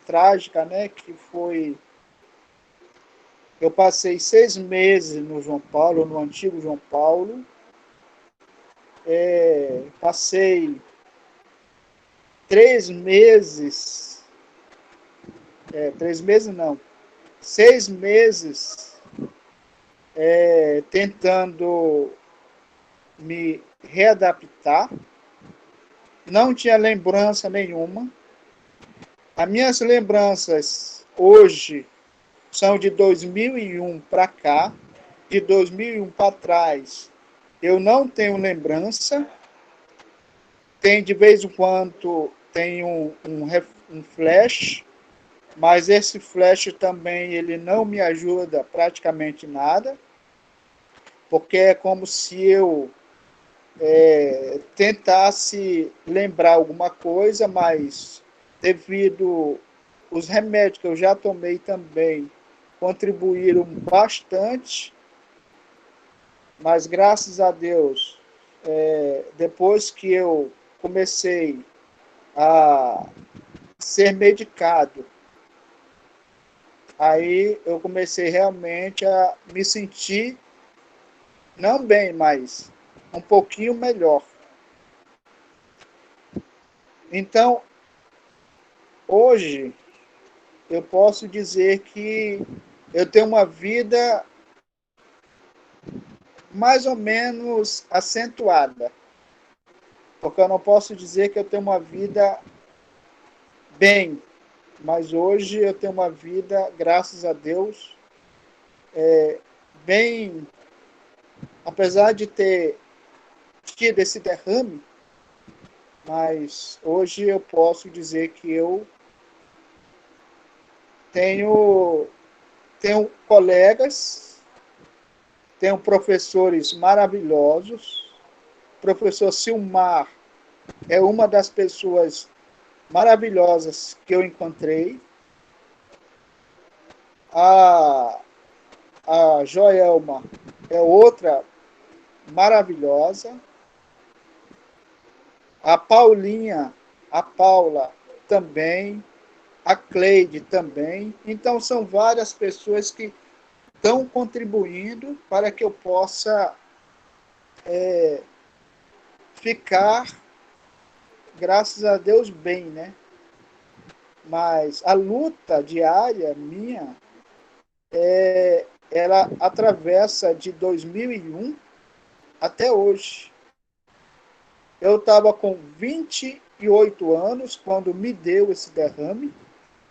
trágica, né? Que foi, eu passei 6 meses no João Paulo, no antigo João Paulo, passei 3 meses, 3 meses não, 6 meses tentando me readaptar, não tinha lembrança nenhuma. As minhas lembranças hoje são de 2001 para cá, de 2001 para trás eu não tenho lembrança, tem de vez em quando tem um flash, mas esse flash também ele não me ajuda praticamente nada, porque é como se eu tentasse lembrar alguma coisa, mas devido os remédios que eu já tomei também contribuíram bastante, mas graças a Deus, depois que eu comecei a ser medicado, aí eu comecei realmente a me sentir, não bem, mas um pouquinho melhor. Então, hoje, eu posso dizer que eu tenho uma vida mais ou menos acentuada, porque eu não posso dizer que eu tenho uma vida bem, mas hoje eu tenho uma vida, graças a Deus, bem, apesar de ter tido esse derrame, mas hoje eu posso dizer que eu tenho colegas, tenho professores maravilhosos. O professor Silmar é uma das pessoas maravilhosas que eu encontrei. A Joelma é outra maravilhosa. A Paulinha, a Paula também, a Cleide também. Então, são várias pessoas que estão contribuindo para que eu possa ficar, graças a Deus, bem, né? Mas a luta diária minha, ela atravessa de 2001 até hoje. Eu estava com 28 anos quando me deu esse derrame.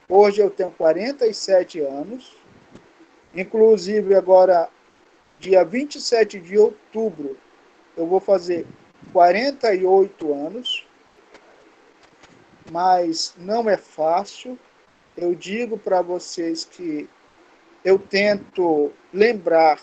Hoje eu tenho 47 anos. Inclusive, agora, dia 27 de outubro, eu vou fazer 48 anos. Mas não é fácil. Eu digo para vocês que eu tento lembrar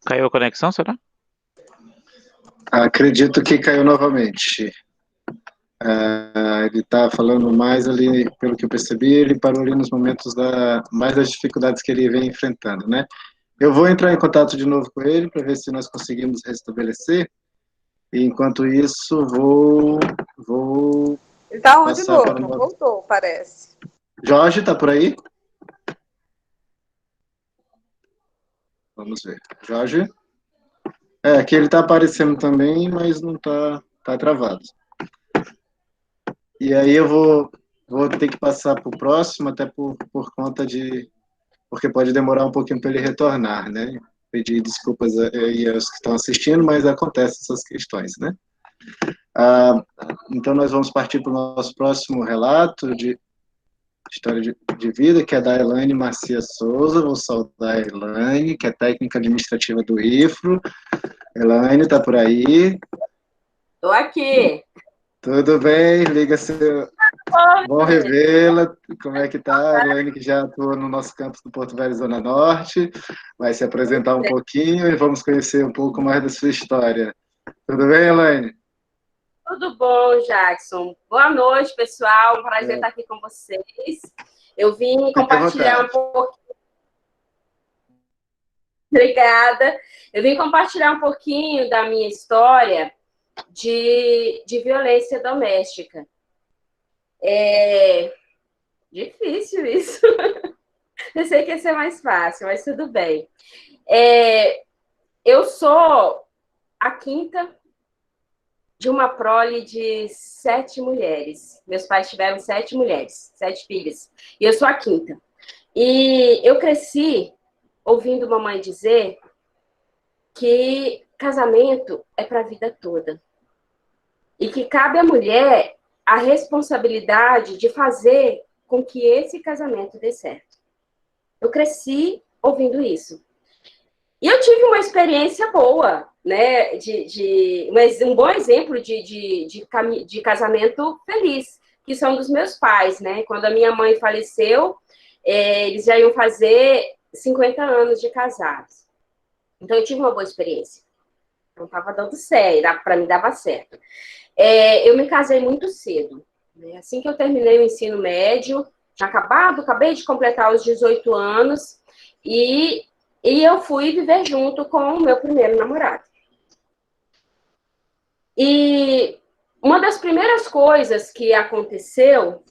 Caiu a conexão, será? Acredito que caiu novamente. Ele está falando mais ali, pelo que eu percebi, ele parou ali nos momentos mais das dificuldades que ele vem enfrentando, né? Eu vou entrar em contato de novo com ele para ver se nós conseguimos restabelecer. E, enquanto isso, vou Ele está onde passar para novo? Voltou, parece. Jorge, está por aí? Vamos ver. Jorge? Aqui ele está aparecendo também, mas não está travado. E aí eu vou ter que passar para o próximo, até por conta de... Porque pode demorar um pouquinho para ele retornar, né? Pedir desculpas aí aos que estão assistindo, mas acontecem essas questões, né? Então nós vamos partir para o nosso próximo relato de história de vida, que é da Elaine Marcia Souza. Vou saudar a Elaine, que é técnica administrativa do IFRO. Elaine, está por aí? Estou aqui. Tudo bem? Liga seu... Bom revê-la. Como é que está? A Elaine, que já atuou no nosso campus do Porto Velho, Zona Norte, vai se apresentar um pouquinho e vamos conhecer um pouco mais da sua história. Tudo bem, Elaine? Tudo bom, Jackson. Boa noite, pessoal. Um prazer estar aqui com vocês. Eu vim compartilhar um pouquinho... Obrigada. Eu vim compartilhar um pouquinho da minha história de violência doméstica. Difícil isso. Eu sei que ia ser mais fácil, mas tudo bem. Eu sou a quinta de uma prole de 7 mulheres. Meus pais tiveram 7 mulheres, 7 filhas. E eu sou a quinta. E eu cresci ouvindo mamãe dizer que casamento é para a vida toda. E que cabe à mulher a responsabilidade de fazer com que esse casamento dê certo. Eu cresci ouvindo isso. E eu tive uma experiência boa, né, um bom exemplo de casamento feliz, que são dos meus pais, né? Quando a minha mãe faleceu, eles já iam fazer 50 anos de casados. Então, eu tive uma boa experiência. Não estava dando certo, para mim dava certo. Eu me casei muito cedo, né? Assim que eu terminei o ensino médio, acabei de completar os 18 anos, e eu fui viver junto com o meu primeiro namorado. E uma das primeiras coisas que aconteceu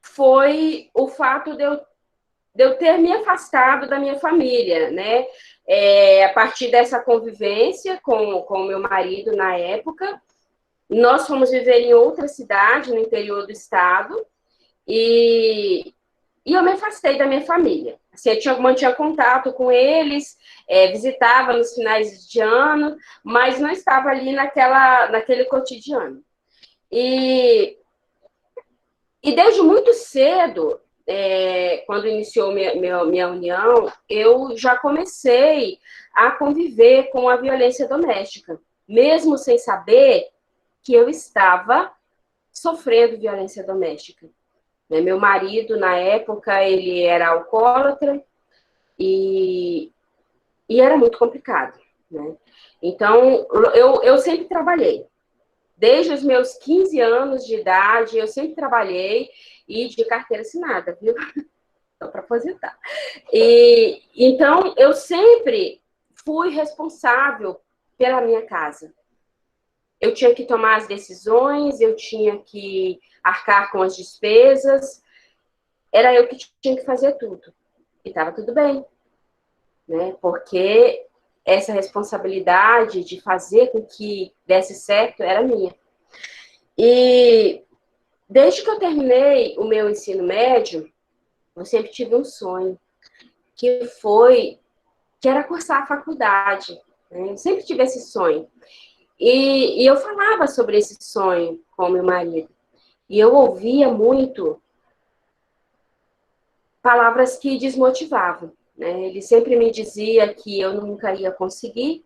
foi o fato de eu ter me afastado da minha família, né? A partir dessa convivência com o meu marido na época, nós fomos viver em outra cidade, no interior do estado, e eu me afastei da minha família. Assim, eu mantinha contato com eles, visitava nos finais de ano, mas não estava ali naquele cotidiano. E desde muito cedo, quando iniciou minha união, eu já comecei a conviver com a violência doméstica, mesmo sem saber que eu estava sofrendo violência doméstica. Meu marido, na época, ele era alcoólatra e era muito complicado, né? Então, eu sempre trabalhei. Desde os meus 15 anos de idade, eu sempre trabalhei e de carteira assinada, viu? Só para aposentar. Então, eu sempre fui responsável pela minha casa. Eu tinha que tomar as decisões, eu tinha que arcar com as despesas, era eu que tinha que fazer tudo. E estava tudo bem, né? Porque essa responsabilidade de fazer com que desse certo era minha. E desde que eu terminei o meu ensino médio, eu sempre tive um sonho, que era cursar a faculdade, né? Eu sempre tive esse sonho. E eu falava sobre esse sonho com meu marido. E eu ouvia muito palavras que desmotivavam, né? Ele sempre me dizia que eu nunca ia conseguir,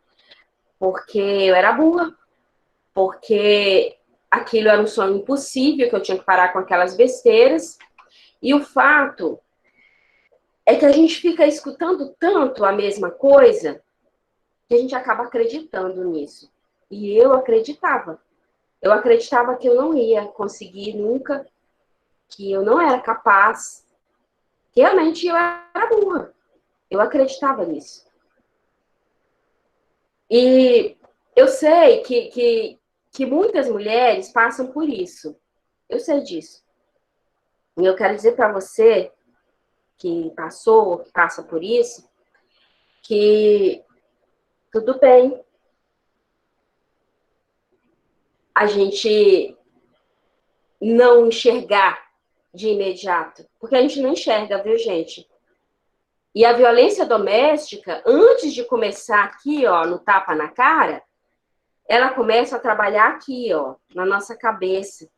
porque eu era burra, porque aquilo era um sonho impossível, que eu tinha que parar com aquelas besteiras. E o fato é que a gente fica escutando tanto a mesma coisa, que a gente acaba acreditando nisso. E eu acreditava. Eu acreditava que eu não ia conseguir nunca, que eu não era capaz. Realmente eu era burra. Eu acreditava nisso. E eu sei que muitas mulheres passam por isso. Eu sei disso. E eu quero dizer para você que passou, que passa por isso, que tudo bem. A gente não enxergar de imediato. Porque a gente não enxerga, viu, gente? E a violência doméstica, antes de começar aqui, ó, no tapa na cara, ela começa a trabalhar aqui, ó, na nossa cabeça,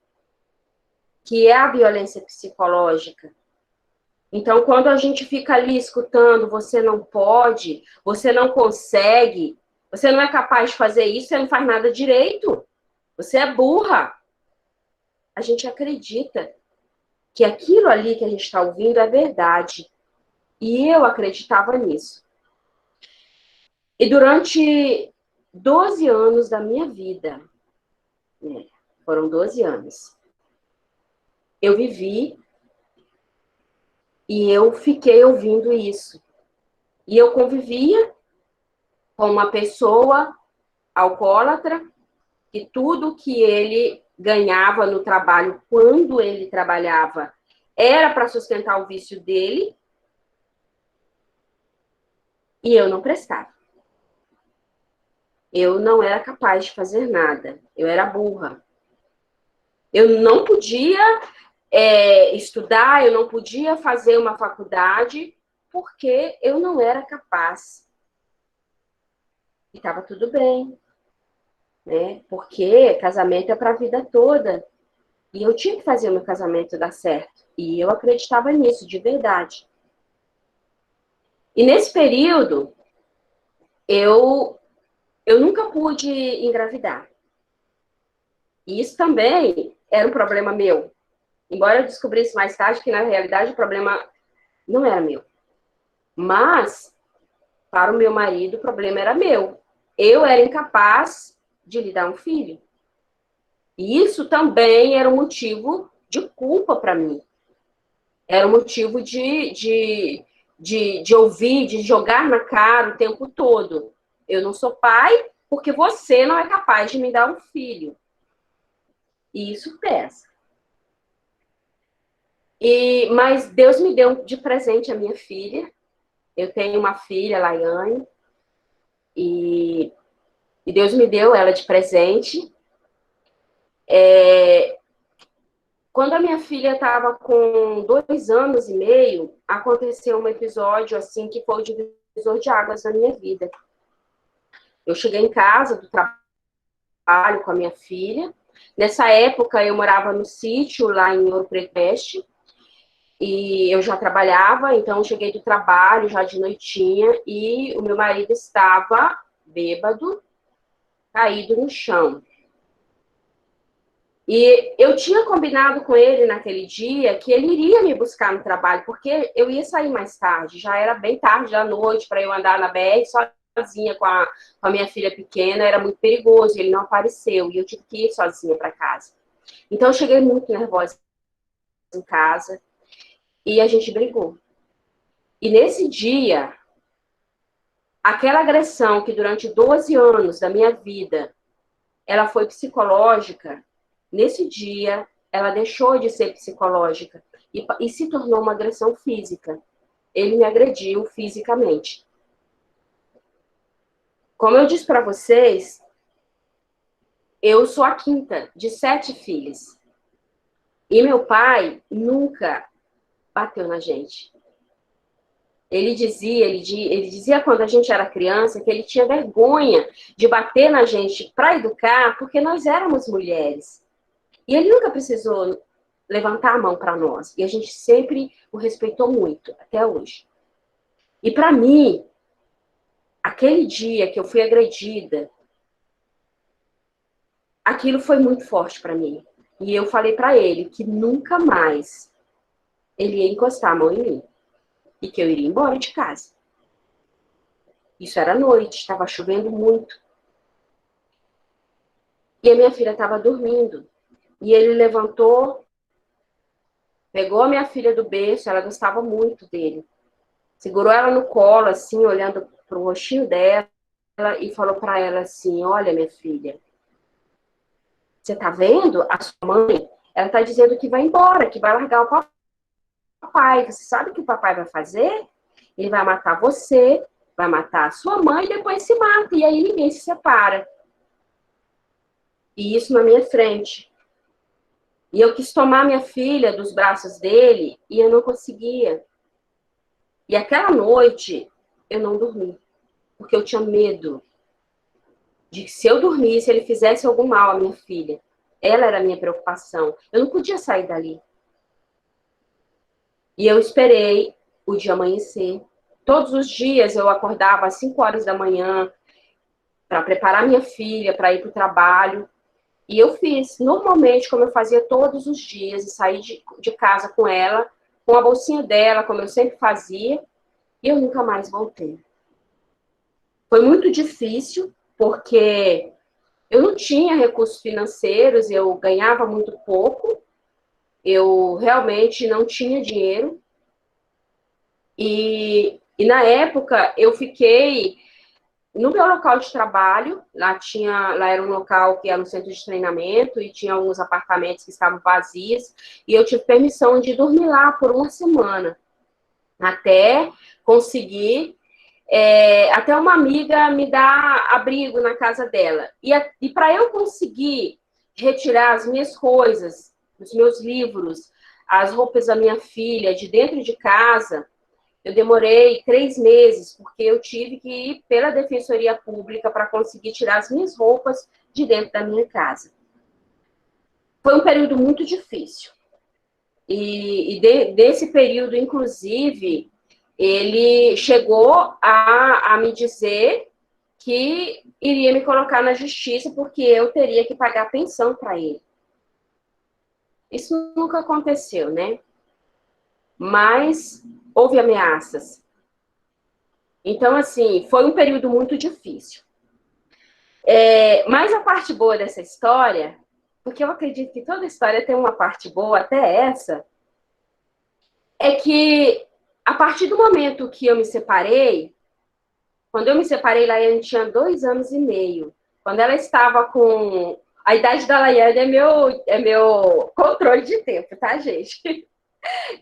que é a violência psicológica. Então, quando a gente fica ali escutando, você não pode, você não consegue, você não é capaz de fazer isso, você não faz nada direito, você é burra. A gente acredita que aquilo ali que a gente está ouvindo é verdade. E eu acreditava nisso. E durante 12 anos da minha vida, né, foram 12 anos, eu vivi e eu fiquei ouvindo isso. E eu convivia com uma pessoa alcoólatra, e tudo que ele ganhava no trabalho quando ele trabalhava era para sustentar o vício dele, e eu não prestava. Eu não era capaz de fazer nada. Eu era burra. Eu não podia estudar, eu não podia fazer uma faculdade, porque eu não era capaz. E estava tudo bem, né? Porque casamento é para a vida toda. E eu tinha que fazer o meu casamento dar certo. E eu acreditava nisso, de verdade. E nesse período, eu nunca pude engravidar. E isso também era um problema meu. Embora eu descobrisse mais tarde que, na realidade, o problema não era meu. Mas, para o meu marido, o problema era meu. Eu era incapaz de lhe dar um filho. E isso também era um motivo de culpa para mim. Era um motivo de ouvir, de jogar na cara o tempo todo. Eu não sou pai porque você não é capaz de me dar um filho. E isso pesa. Mas Deus me deu de presente a minha filha. Eu tenho uma filha, Laiane, e Deus me deu ela de presente. Quando a minha filha estava com 2 anos e meio, aconteceu um episódio assim que foi o divisor de águas na minha vida. Eu cheguei em casa do trabalho com a minha filha. Nessa época, eu morava no sítio, lá em Ouro Preto Oeste, e eu já trabalhava, então eu cheguei do trabalho já de noitinha, e o meu marido estava bêbado, caído no chão. E eu tinha combinado com ele naquele dia que ele iria me buscar no trabalho, porque eu ia sair mais tarde, já era bem tarde da noite para eu andar na BR sozinha com a minha filha pequena, era muito perigoso, ele não apareceu, e eu tive que ir sozinha para casa. Então eu cheguei muito nervosa em casa, e a gente brigou. E nesse dia, aquela agressão que durante 12 anos da minha vida, ela foi psicológica, nesse dia, ela deixou de ser psicológica e se tornou uma agressão física. Ele me agrediu fisicamente. Como eu disse para vocês, eu sou a quinta de 7 filhos. E meu pai nunca bateu na gente. Ele dizia quando a gente era criança que ele tinha vergonha de bater na gente para educar, porque nós éramos mulheres. E ele nunca precisou levantar a mão para nós. E a gente sempre o respeitou muito, até hoje. E para mim, aquele dia que eu fui agredida, aquilo foi muito forte para mim. E eu falei para ele que nunca mais ele ia encostar a mão em mim. E que eu iria embora de casa. Isso era noite, estava chovendo muito. E a minha filha estava dormindo. E ele levantou, pegou a minha filha do berço, ela gostava muito dele. Segurou ela no colo, assim, olhando para o rostinho dela, e falou para ela assim: olha, minha filha, você tá vendo? A sua mãe, ela tá dizendo que vai embora, que vai largar o papai. Você sabe o que o papai vai fazer? Ele vai matar você, vai matar a sua mãe e depois se mata. E aí ninguém se separa. E isso na minha frente. E eu quis tomar minha filha dos braços dele e eu não conseguia. E aquela noite eu não dormi. Porque eu tinha medo de que se eu dormisse, ele fizesse algum mal à minha filha. Ela era a minha preocupação. Eu não podia sair dali. E eu esperei o dia amanhecer. Todos os dias eu acordava às 5 horas da manhã para preparar minha filha para ir para o trabalho. E eu fiz normalmente como eu fazia todos os dias, e saí de casa com ela, com a bolsinha dela, como eu sempre fazia, e eu nunca mais voltei. Foi muito difícil, porque eu não tinha recursos financeiros, eu ganhava muito pouco, eu realmente não tinha dinheiro. E na época eu fiquei no meu local de trabalho, lá era um local que era um centro de treinamento e tinha alguns apartamentos que estavam vazios, e eu tive permissão de dormir lá por uma semana, até conseguir, até uma amiga me dar abrigo na casa dela. E para eu conseguir retirar as minhas coisas, os meus livros, as roupas da minha filha de dentro de casa, eu demorei 3 meses, porque eu tive que ir pela Defensoria Pública para conseguir tirar as minhas roupas de dentro da minha casa. Foi um período muito difícil. E desse período, inclusive, ele chegou a me dizer que iria me colocar na justiça porque eu teria que pagar pensão para ele. Isso nunca aconteceu, né? Mas houve ameaças. Então, assim, foi um período muito difícil. Mas a parte boa dessa história, porque eu acredito que toda história tem uma parte boa, até essa, é que a partir do momento que eu me separei, quando eu me separei, Laiane tinha 2 anos e meio. Quando ela estava com... A idade da Laiane é meu controle de tempo, tá, gente?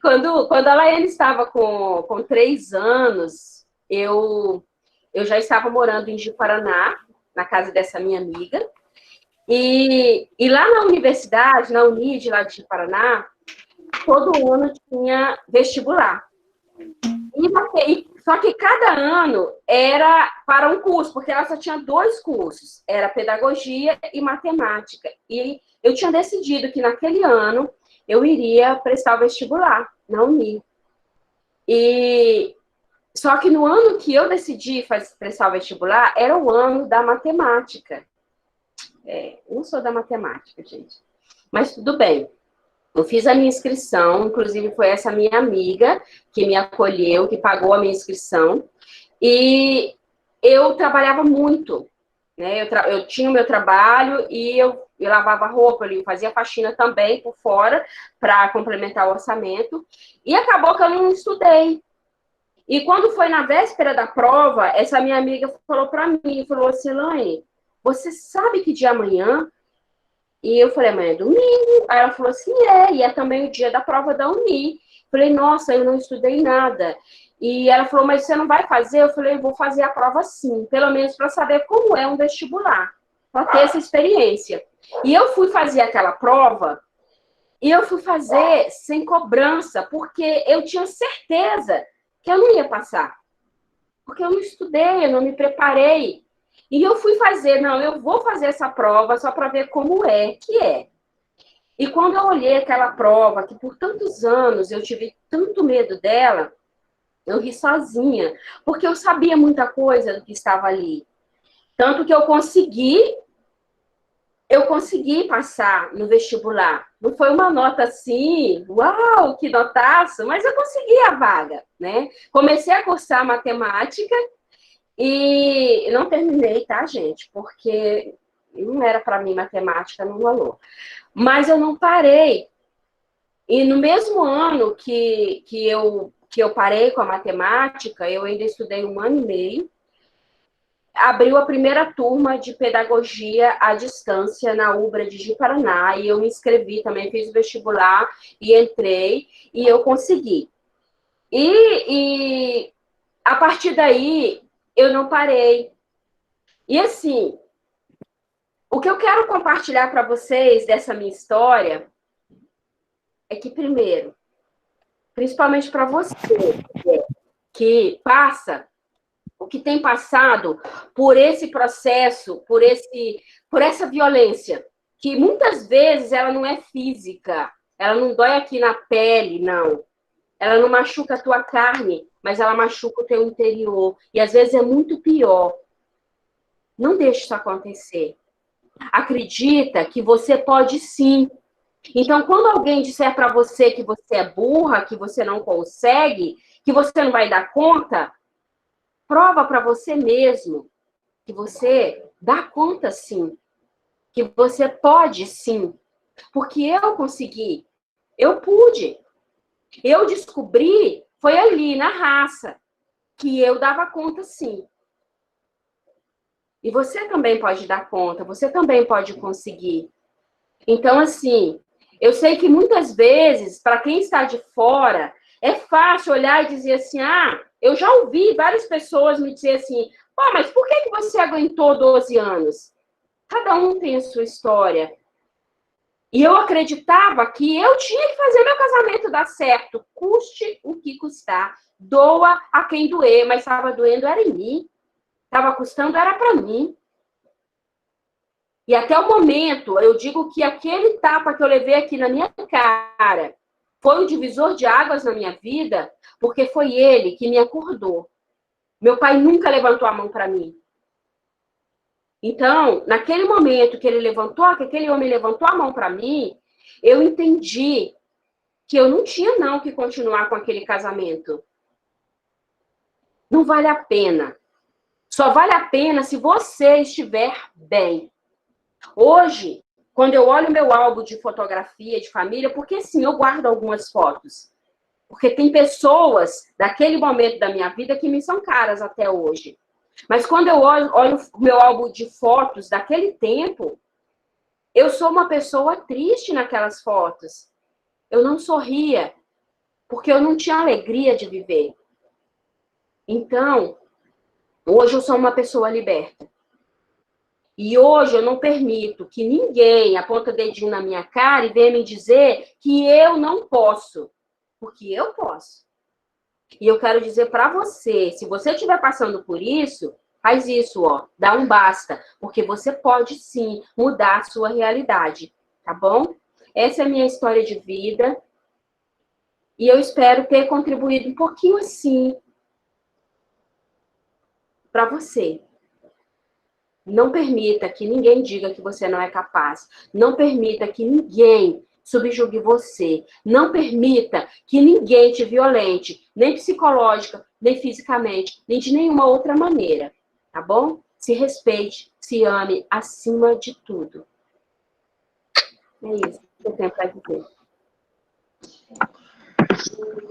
Quando a Laiane estava com 3 anos, eu já estava morando em Ji-Paraná, na casa dessa minha amiga. E lá na universidade, na Unid, lá de Ji-Paraná, todo ano tinha vestibular. Só que cada ano era para um curso, porque ela só tinha 2 cursos, era pedagogia e matemática. E eu tinha decidido que naquele ano eu iria prestar o vestibular na Uni. Só que no ano que eu decidi prestar o vestibular, era o ano da matemática. Eu não sou da matemática, gente. Mas tudo bem. Eu fiz a minha inscrição, inclusive foi essa minha amiga que me acolheu, que pagou a minha inscrição. E eu trabalhava muito, né? Eu tinha o meu trabalho e eu lavava roupa, eu fazia faxina também por fora para complementar o orçamento. E acabou que eu não estudei. E quando foi na véspera da prova, essa minha amiga falou para mim, falou assim, Elaine, você sabe que dia é amanhã? E eu falei, amanhã é domingo. Aí ela falou assim, e é também o dia da prova da Uni. Falei, nossa, eu não estudei nada. E ela falou, mas você não vai fazer? Eu falei, eu vou fazer a prova sim, pelo menos para saber como é um vestibular, para ter essa experiência. E eu fui fazer aquela prova, e eu fui fazer sem cobrança, porque eu tinha certeza que eu não ia passar. Porque eu não estudei, eu não me preparei. E eu fui fazer, não, eu vou fazer essa prova só para ver como é que é. E quando eu olhei aquela prova, que por tantos anos eu tive tanto medo dela, eu ri sozinha, porque eu sabia muita coisa do que estava ali. Tanto que eu consegui passar no vestibular. Não foi uma nota assim, uau, que notaço, mas eu consegui a vaga, né? Comecei a cursar matemática e não terminei, tá, gente? Porque não era para mim matemática, não rolou. Mas eu não parei. E no mesmo ano que eu parei com a matemática, eu ainda estudei 1 ano e meio, abriu a primeira turma de pedagogia à distância na UBRA de Ji-Paraná, e eu me inscrevi também, fiz o vestibular e entrei, e eu consegui. E a partir daí, eu não parei. E assim, o que eu quero compartilhar para vocês dessa minha história é que, primeiro, principalmente para você que passa, o que tem passado por esse processo, por essa violência, que muitas vezes ela não é física, ela não dói aqui na pele, não. Ela não machuca a tua carne, mas ela machuca o teu interior. E às vezes é muito pior. Não deixe isso acontecer. Acredita que você pode sim. Então, quando alguém disser para você que você é burra, que você não consegue, que você não vai dar conta, prova para você mesmo que você dá conta sim. Que você pode sim. Porque eu consegui. Eu pude. Eu descobri, foi ali, na raça, que eu dava conta sim. E você também pode dar conta, você também pode conseguir. Então, assim, eu sei que muitas vezes, para quem está de fora, é fácil olhar e dizer assim, eu já ouvi várias pessoas me dizer assim, mas por que você aguentou 12 anos? Cada um tem a sua história. E eu acreditava que eu tinha que fazer meu casamento dar certo, custe o que custar, doa a quem doer, mas estava doendo era em mim, estava custando era para mim. E até o momento, eu digo que aquele tapa que eu levei aqui na minha cara foi o divisor de águas na minha vida, porque foi ele que me acordou. Meu pai nunca levantou a mão para mim. Então, naquele momento que aquele homem levantou a mão para mim, eu entendi que eu não tinha não que continuar com aquele casamento. Não vale a pena. Só vale a pena se você estiver bem. Hoje, quando eu olho meu álbum de fotografia de família, porque sim, eu guardo algumas fotos. Porque tem pessoas daquele momento da minha vida que me são caras até hoje. Mas quando eu olho o meu álbum de fotos daquele tempo, eu sou uma pessoa triste naquelas fotos. Eu não sorria, porque eu não tinha alegria de viver. Então, hoje eu sou uma pessoa liberta. E hoje eu não permito que ninguém aponte o dedinho na minha cara e venha me dizer que eu não posso. Porque eu posso. E eu quero dizer para você, se você estiver passando por isso, faz isso, dá um basta. Porque você pode sim mudar a sua realidade, tá bom? Essa é a minha história de vida. E eu espero ter contribuído um pouquinho assim para você. Não permita que ninguém diga que você não é capaz. Não permita que ninguém subjugue você. Não permita que ninguém te violente, nem psicológica, nem fisicamente, nem de nenhuma outra maneira. Tá bom? Se respeite, se ame acima de tudo. É isso que eu tenho para dizer.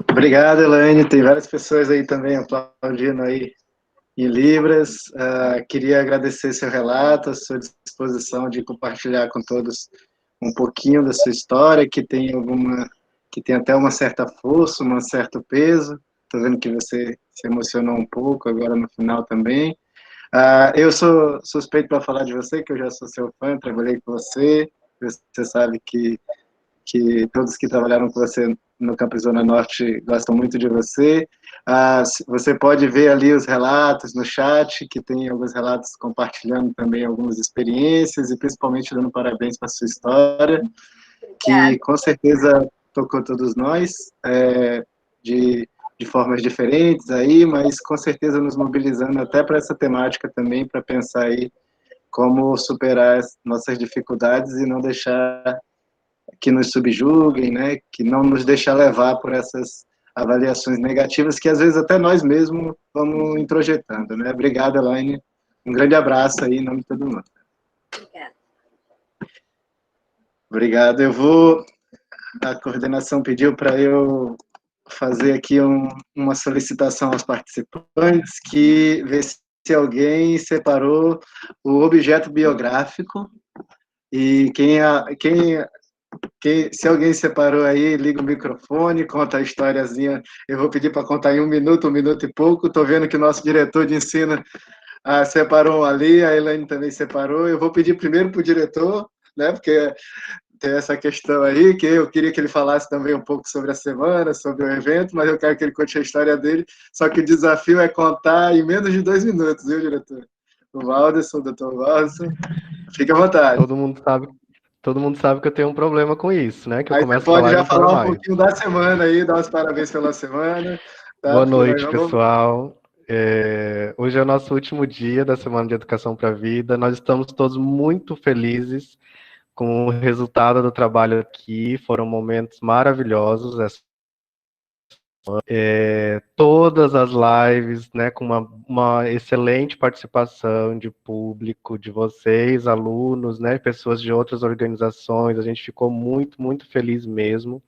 Obrigado, Elaine. Tem várias pessoas aí também aplaudindo aí em Libras. Queria agradecer seu relato, a sua disposição de compartilhar com todos um pouquinho da sua história, que tem até uma certa força, um certo peso. Estou vendo que você se emocionou um pouco agora no final também. Eu sou suspeito para falar de você, que eu já sou seu fã, trabalhei com você. Você sabe que todos que trabalharam com você no Campus Zona Norte gostam muito de você. Você pode ver ali os relatos no chat, que tem alguns relatos compartilhando também algumas experiências e principalmente dando parabéns para a sua história, que com certeza tocou todos nós, de formas diferentes aí, mas com certeza nos mobilizando até para essa temática também, para pensar aí como superar as nossas dificuldades e não deixar que nos subjuguem, né, que não nos deixar levar por essas avaliações negativas que às vezes até nós mesmos vamos introjetando, né? Obrigado, Elaine. Um grande abraço aí em nome de todo mundo. Obrigada. Obrigado. A coordenação pediu para eu fazer aqui uma solicitação aos participantes, que ver se alguém separou o objeto biográfico, e se alguém separou aí, liga o microfone, conta a historiazinha. Eu vou pedir para contar em um minuto e pouco. Estou vendo que o nosso diretor de ensino separou um ali, a Elaine também separou. Eu vou pedir primeiro para o diretor, né, porque tem essa questão aí, que eu queria que ele falasse também um pouco sobre a semana, sobre o evento, mas eu quero que ele conte a história dele, só que o desafio é contar em menos de 2 minutos, viu, diretor? O Walderson, o doutor Walderson, fique à vontade. Todo mundo sabe que eu tenho um problema com isso, né? Que eu Aí começo você pode a falar e já não paro falar um mais. pouquinho da semana aí, dar os parabéns pela semana. Tá? Boa Porque noite, nós vamos... pessoal. Hoje é o nosso último dia da Semana de Educação para a Vida. Nós estamos todos muito felizes com o resultado do trabalho aqui. Foram momentos maravilhosos. Todas as lives, né, com uma excelente participação de público, de vocês, alunos, né, pessoas de outras organizações. A gente ficou muito, muito feliz mesmo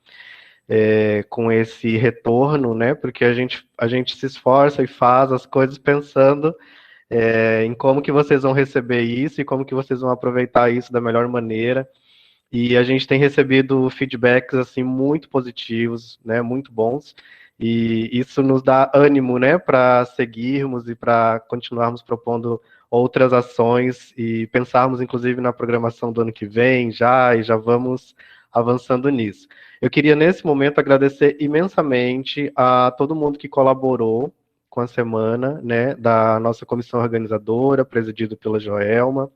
com esse retorno, né, porque a gente se esforça e faz as coisas pensando em como que vocês vão receber isso e como que vocês vão aproveitar isso da melhor maneira. E a gente tem recebido feedbacks assim muito positivos, né, muito bons. E isso nos dá ânimo, né, para seguirmos e para continuarmos propondo outras ações e pensarmos, inclusive, na programação do ano que vem e já vamos avançando nisso. Eu queria, nesse momento, agradecer imensamente a todo mundo que colaborou com a semana, né, da nossa comissão organizadora, presidido pela Joelma,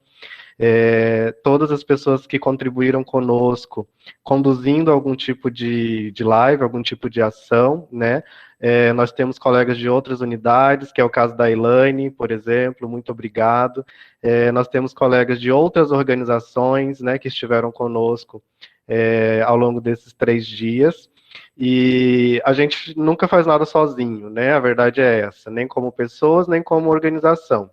todas as pessoas que contribuíram conosco, conduzindo algum tipo de live, algum tipo de ação, né? Nós temos colegas de outras unidades, que é o caso da Elaine, por exemplo, muito obrigado. Nós temos colegas de outras organizações, né, que estiveram conosco ao longo desses 3 dias. E a gente nunca faz nada sozinho, né? A verdade é essa, nem como pessoas, nem como organização.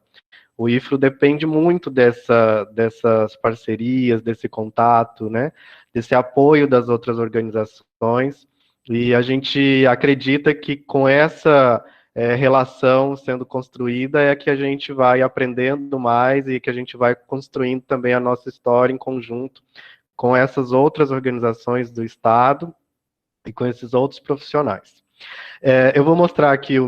O IFRO depende muito dessas parcerias, desse contato, né, desse apoio das outras organizações, e a gente acredita que com essa relação sendo construída é que a gente vai aprendendo mais e que a gente vai construindo também a nossa história em conjunto com essas outras organizações do Estado e com esses outros profissionais. Eu vou mostrar aqui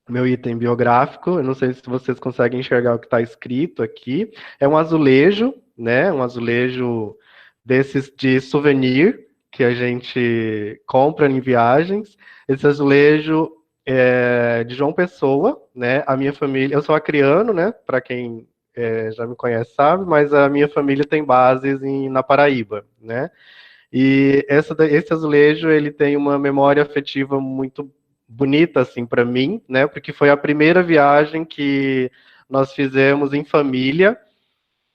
meu item biográfico. Eu não sei se vocês conseguem enxergar o que está escrito aqui. É um azulejo, né? Um azulejo desses de souvenir que a gente compra em viagens. Esse azulejo é de João Pessoa, né? A minha família, eu sou acriano, né? Para quem já me conhece sabe, mas a minha família tem bases na Paraíba, né? E esse azulejo ele tem uma memória afetiva muito bonita assim para mim, né? Porque foi a primeira viagem que nós fizemos em família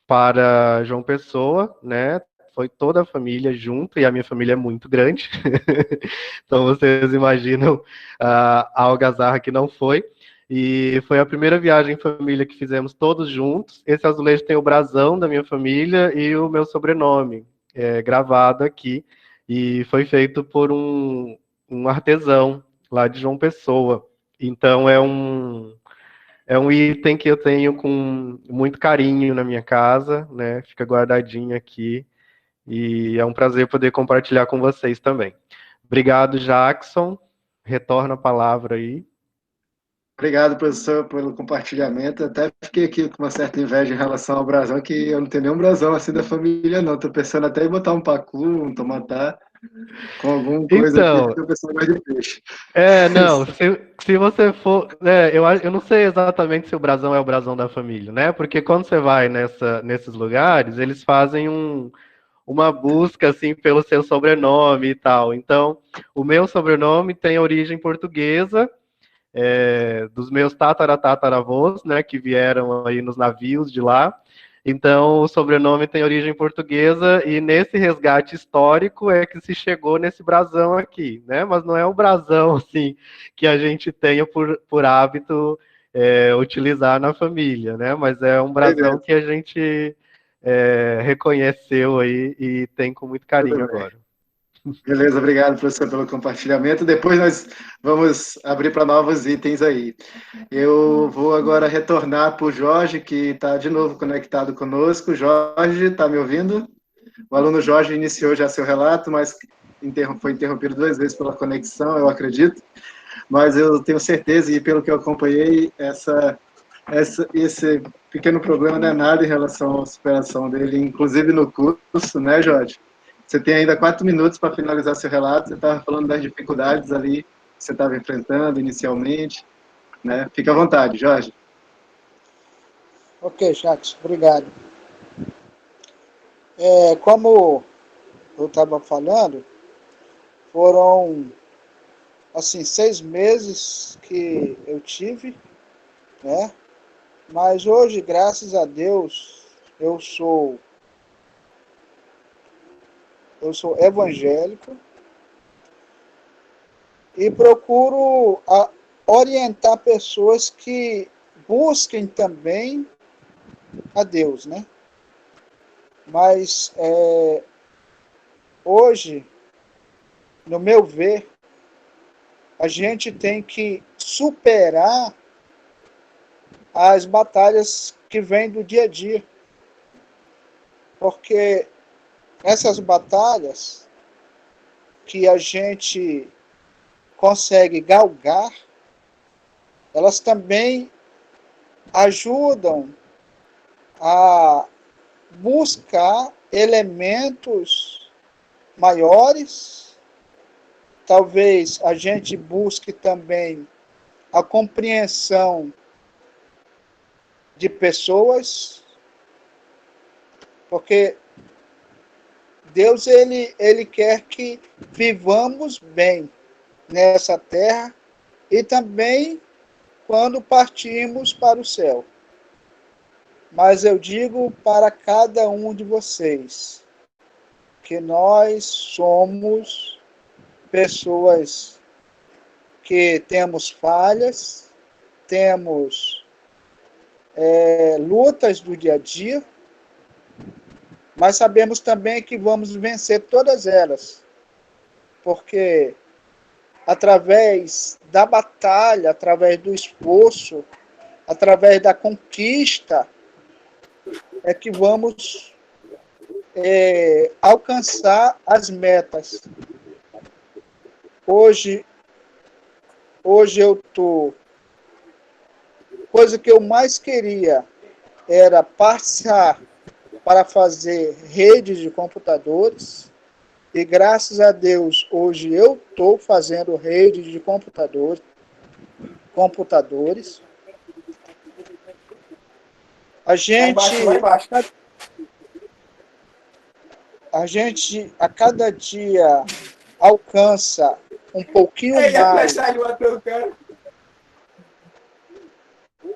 para João Pessoa, né? Foi toda a família junto e a minha família é muito grande, então vocês imaginam a algazarra que não foi. E foi a primeira viagem em família que fizemos todos juntos. Esse azulejo tem o brasão da minha família e o meu sobrenome gravado aqui. E foi feito por um artesão lá de João Pessoa. Então é um item que eu tenho com muito carinho na minha casa, né? Fica guardadinho aqui. E é um prazer poder compartilhar com vocês também. Obrigado, Jackson. Retorno a palavra aí. Obrigado, professor, pelo compartilhamento. Até fiquei aqui com uma certa inveja em relação ao brasão, que eu não tenho nenhum brasão assim da família, não. Estou pensando até em botar um pacu, um tomatá, com alguma coisa Então, aqui, que eu penso mais de peixe. não, se você for... eu não sei exatamente se o brasão é o brasão da família, né? Porque quando você vai nesses lugares, eles fazem uma busca, assim, pelo seu sobrenome e tal. Então, o meu sobrenome tem origem portuguesa, dos meus tataravôs, né, que vieram aí nos navios de lá. Então, o sobrenome tem origem portuguesa e nesse resgate histórico é que se chegou nesse brasão aqui, né? Mas não é o brasão, assim, que a gente tenha por hábito utilizar na família, né? Mas é um brasão que a gente reconheceu aí e tem com muito carinho agora. Beleza, obrigado, professor, pelo compartilhamento. Depois nós vamos abrir para novos itens aí. Eu vou agora retornar para o Jorge, que está de novo conectado conosco. Jorge, está me ouvindo? O aluno Jorge iniciou já seu relato, mas foi interrompido 2 vezes pela conexão, eu acredito. Mas eu tenho certeza, e pelo que eu acompanhei, esse pequeno problema não é nada em relação à superação dele, inclusive no curso, né, Jorge? Você tem ainda 4 minutos para finalizar seu relato. Você estava falando das dificuldades ali que você estava enfrentando inicialmente, né? Fica à vontade, Jorge. Ok, Jacques, obrigado. Como eu estava falando, foram, assim, 6 meses que eu tive, né? Mas hoje, graças a Deus, eu sou evangélico e procuro orientar pessoas que busquem também a Deus, né? Mas hoje, no meu ver, a gente tem que superar as batalhas que vêm do dia a dia. Porque essas batalhas que a gente consegue galgar, elas também ajudam a buscar elementos maiores. Talvez a gente busque também a compreensão de pessoas, porque Deus ele quer que vivamos bem nessa terra e também quando partirmos para o céu. Mas eu digo para cada um de vocês que nós somos pessoas que temos falhas, temos lutas do dia a dia, mas sabemos também que vamos vencer todas elas, porque através da batalha, através do esforço, através da conquista, é que vamos alcançar as metas. Hoje eu estou... Coisa que eu mais queria era passar para fazer redes de computadores, e graças a Deus, hoje eu estou fazendo redes de computadores. A gente a cada dia alcança um pouquinho mais.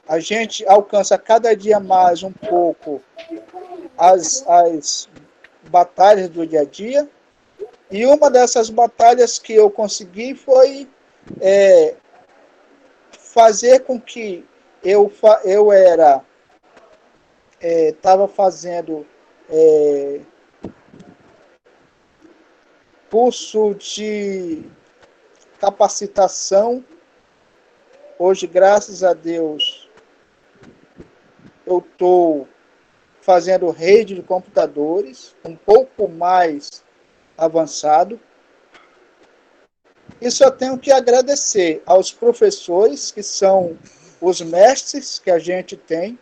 A gente alcança cada dia mais um pouco as batalhas do dia a dia. E uma dessas batalhas que eu consegui foi fazer com que eu estava fazendo curso de capacitação. Hoje, graças a Deus, eu estou fazendo rede de computadores, um pouco mais avançado. E só tenho que agradecer aos professores, que são os mestres que a gente tem,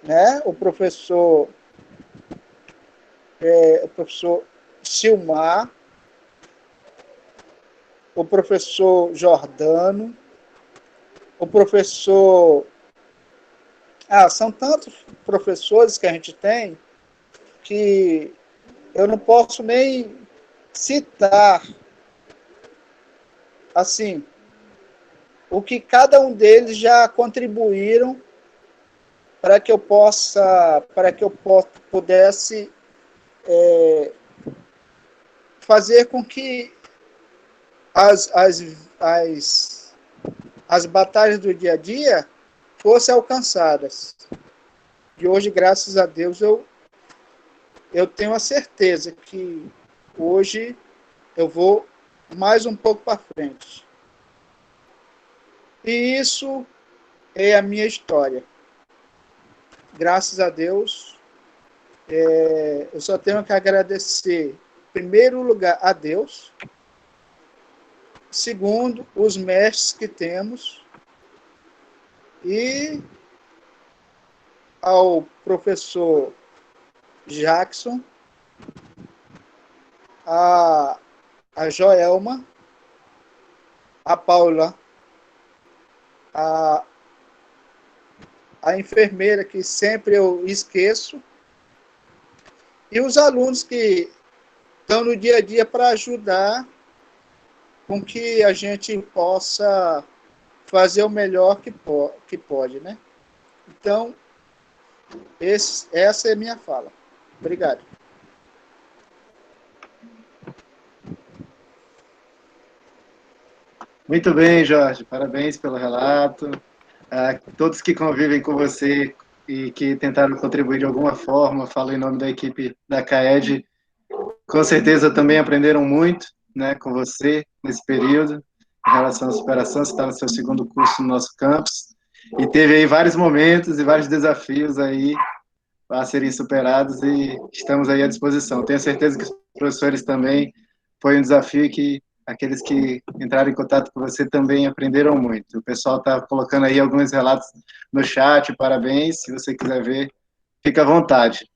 né? O professor Silmar, o professor Jordano, o professor... são tantos professores que a gente tem que eu não posso nem citar, assim, o que cada um deles já contribuíram para que eu pudesse fazer com que as batalhas do dia a dia fossem alcançadas. E hoje, graças a Deus, eu tenho a certeza que hoje eu vou mais um pouco para frente. E isso é a minha história. Graças a Deus, eu só tenho que agradecer, em primeiro lugar, a Deus, segundo, os mestres que temos, e ao professor Jackson, a Joelma, a Paula, a enfermeira, que sempre eu esqueço, e os alunos que estão no dia a dia para ajudar com que a gente possa fazer o melhor que pode, né? Então, essa é a minha fala. Obrigado. Muito bem, Jorge. Parabéns pelo relato. Todos que convivem com você e que tentaram contribuir de alguma forma, falo em nome da equipe da CAED, com certeza também aprenderam muito, né, com você nesse período, em relação à superação. Você está no seu segundo curso no nosso campus. e teve aí vários momentos e vários desafios aí a serem superados e estamos aí à disposição. Tenho certeza que os professores também foi um desafio que aqueles que entraram em contato com você também aprenderam muito. O pessoal está colocando aí alguns relatos no chat, parabéns, se você quiser ver, fica à vontade.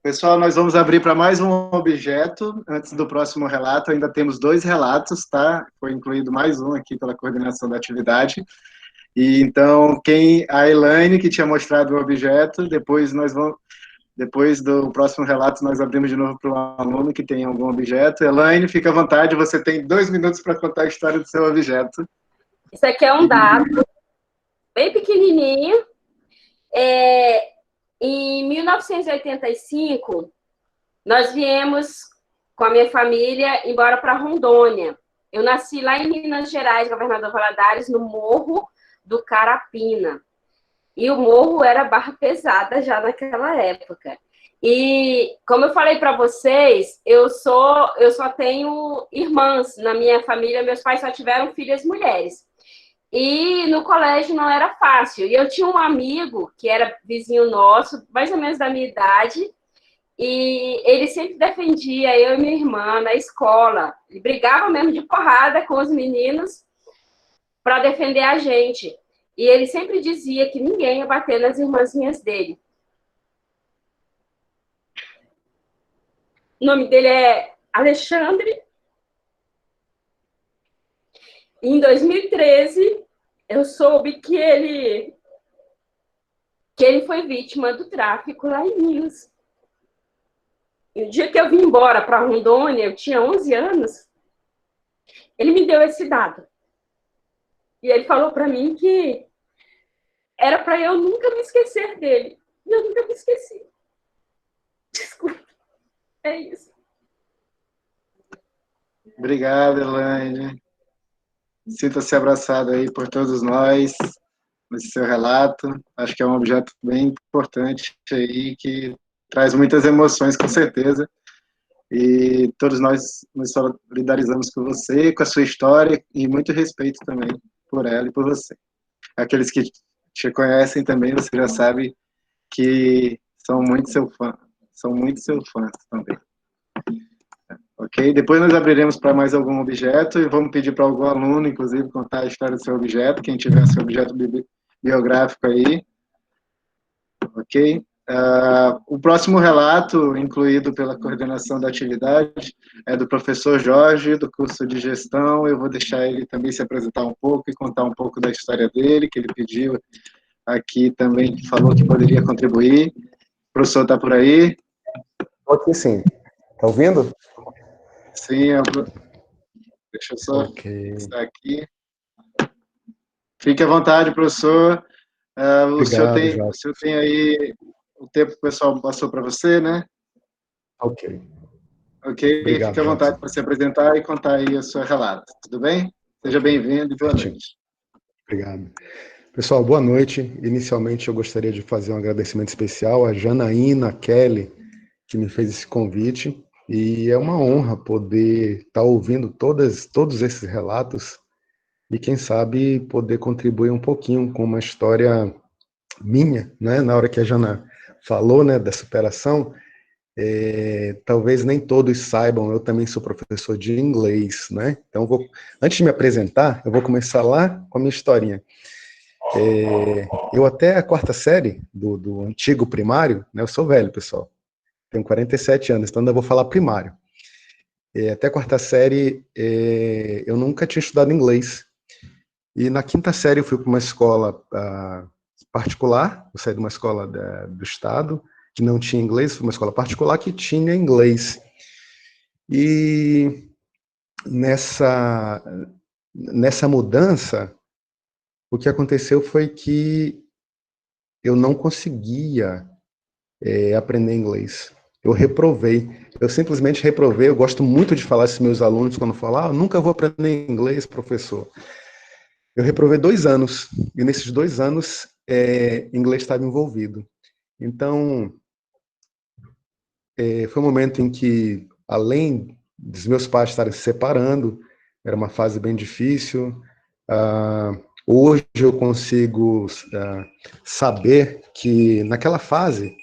Pessoal, nós vamos abrir para mais um objeto, antes do próximo relato, ainda temos 2 relatos, tá? Foi incluído mais um aqui pela coordenação da atividade, e então, a Elaine, que tinha mostrado o objeto, depois do próximo relato, nós abrimos de novo para o aluno que tem algum objeto. Elaine, fica à vontade, você tem 2 minutos para contar a história do seu objeto. Isso aqui é um dado bem pequenininho. Em 1985, nós viemos com a minha família embora para Rondônia. Eu nasci lá em Minas Gerais, Governador Valadares, no Morro do Carapina. E o morro era barra pesada já naquela época. E, como eu falei para vocês, eu só tenho irmãs na minha família, meus pais só tiveram filhas mulheres. E no colégio não era fácil. E eu tinha um amigo que era vizinho nosso, mais ou menos da minha idade, e ele sempre defendia eu e minha irmã na escola. Ele brigava mesmo de porrada com os meninos para defender a gente. E ele sempre dizia que ninguém ia bater nas irmãzinhas dele. O nome dele é Alexandre. Em 2013, eu soube que ele foi vítima do tráfico lá em Minas. E o dia que eu vim embora para Rondônia, eu tinha 11 anos, ele me deu esse dado. E ele falou para mim que era para eu nunca me esquecer dele. E eu nunca me esqueci. Desculpa. É isso. Obrigado, Elaine. Sinta-se abraçado aí por todos nós, nesse seu relato. Acho que é um objeto bem importante aí, que traz muitas emoções, com certeza. E todos nós nos solidarizamos com você, com a sua história, e muito respeito também por ela e por você. Aqueles que te conhecem também, você já sabe que são muito seus fãs também. Ok? Depois nós abriremos para mais algum objeto e vamos pedir para algum aluno, inclusive, contar a história do seu objeto, quem tiver seu objeto biográfico aí. Ok? O próximo relato, incluído pela coordenação da atividade, é do professor Jorge, do curso de gestão. Eu vou deixar ele também se apresentar um pouco e contar um pouco da história dele, que ele pediu aqui também, falou que poderia contribuir. O professor está por aí? Aqui sim. Está ouvindo? Sim, deixa eu só estar aqui. Fique à vontade, professor. O senhor tem aí o tempo que o pessoal passou para você, né? Ok. Ok, Obrigado, fique à vontade para se apresentar e contar aí o seu relato. Tudo bem? Seja bem-vindo e boa noite. Obrigado. Pessoal, boa noite. Inicialmente, eu gostaria de fazer um agradecimento especial à Janaína Kelly, que me fez esse convite. E é uma honra poder estar ouvindo todos esses relatos e, quem sabe, poder contribuir um pouquinho com uma história minha, né? Na hora que a Jana falou, né, da superação, talvez nem todos saibam, eu também sou professor de inglês, né? Então, antes de me apresentar, eu vou começar lá com a minha historinha. Eu até a 4ª série do antigo primário, né, eu sou velho, pessoal, tenho 47 anos, então ainda vou falar primário. Até a 4ª série, eu nunca tinha estudado inglês. E na 5ª série eu fui para uma escola particular, eu saí de uma escola do estado, que não tinha inglês, fui uma escola particular que tinha inglês. E nessa mudança, o que aconteceu foi que eu não conseguia aprender inglês. Eu reprovei. Eu simplesmente reprovei. Eu gosto muito de falar isso para meus alunos quando falam, nunca vou aprender inglês, professor. Eu reprovei 2 anos. E nesses 2 anos, inglês estava envolvido. Então, foi um momento em que, além dos meus pais estarem se separando, era uma fase bem difícil, Hoje eu consigo saber que naquela fase,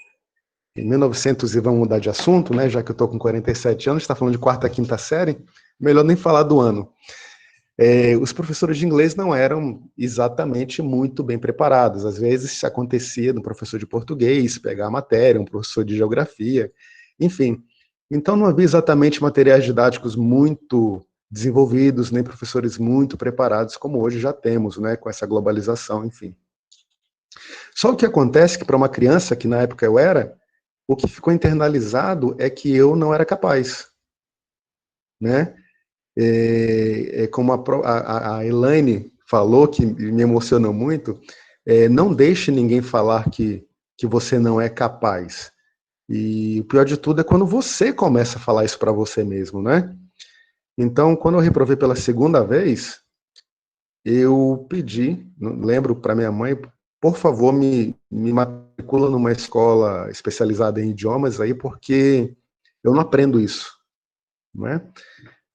em 1900, e vamos mudar de assunto, né, já que eu estou com 47 anos, está falando de quarta, quinta série, melhor nem falar do ano. Os professores de inglês não eram exatamente muito bem preparados. Às vezes acontecia do professor de português pegar a matéria, um professor de geografia, enfim. Então não havia exatamente materiais didáticos muito desenvolvidos, nem professores muito preparados, como hoje já temos, né, com essa globalização, enfim. Só o que acontece é que para uma criança, que na época eu era, o que ficou internalizado é que eu não era capaz, né? Como a Elaine falou, que me emocionou muito, não deixe ninguém falar que você não é capaz. E o pior de tudo é quando você começa a falar isso para você mesmo, né? Então, quando eu reprovei pela segunda vez, eu pedi, lembro para minha mãe, por favor, me matricula numa escola especializada em idiomas aí, porque eu não aprendo isso, né?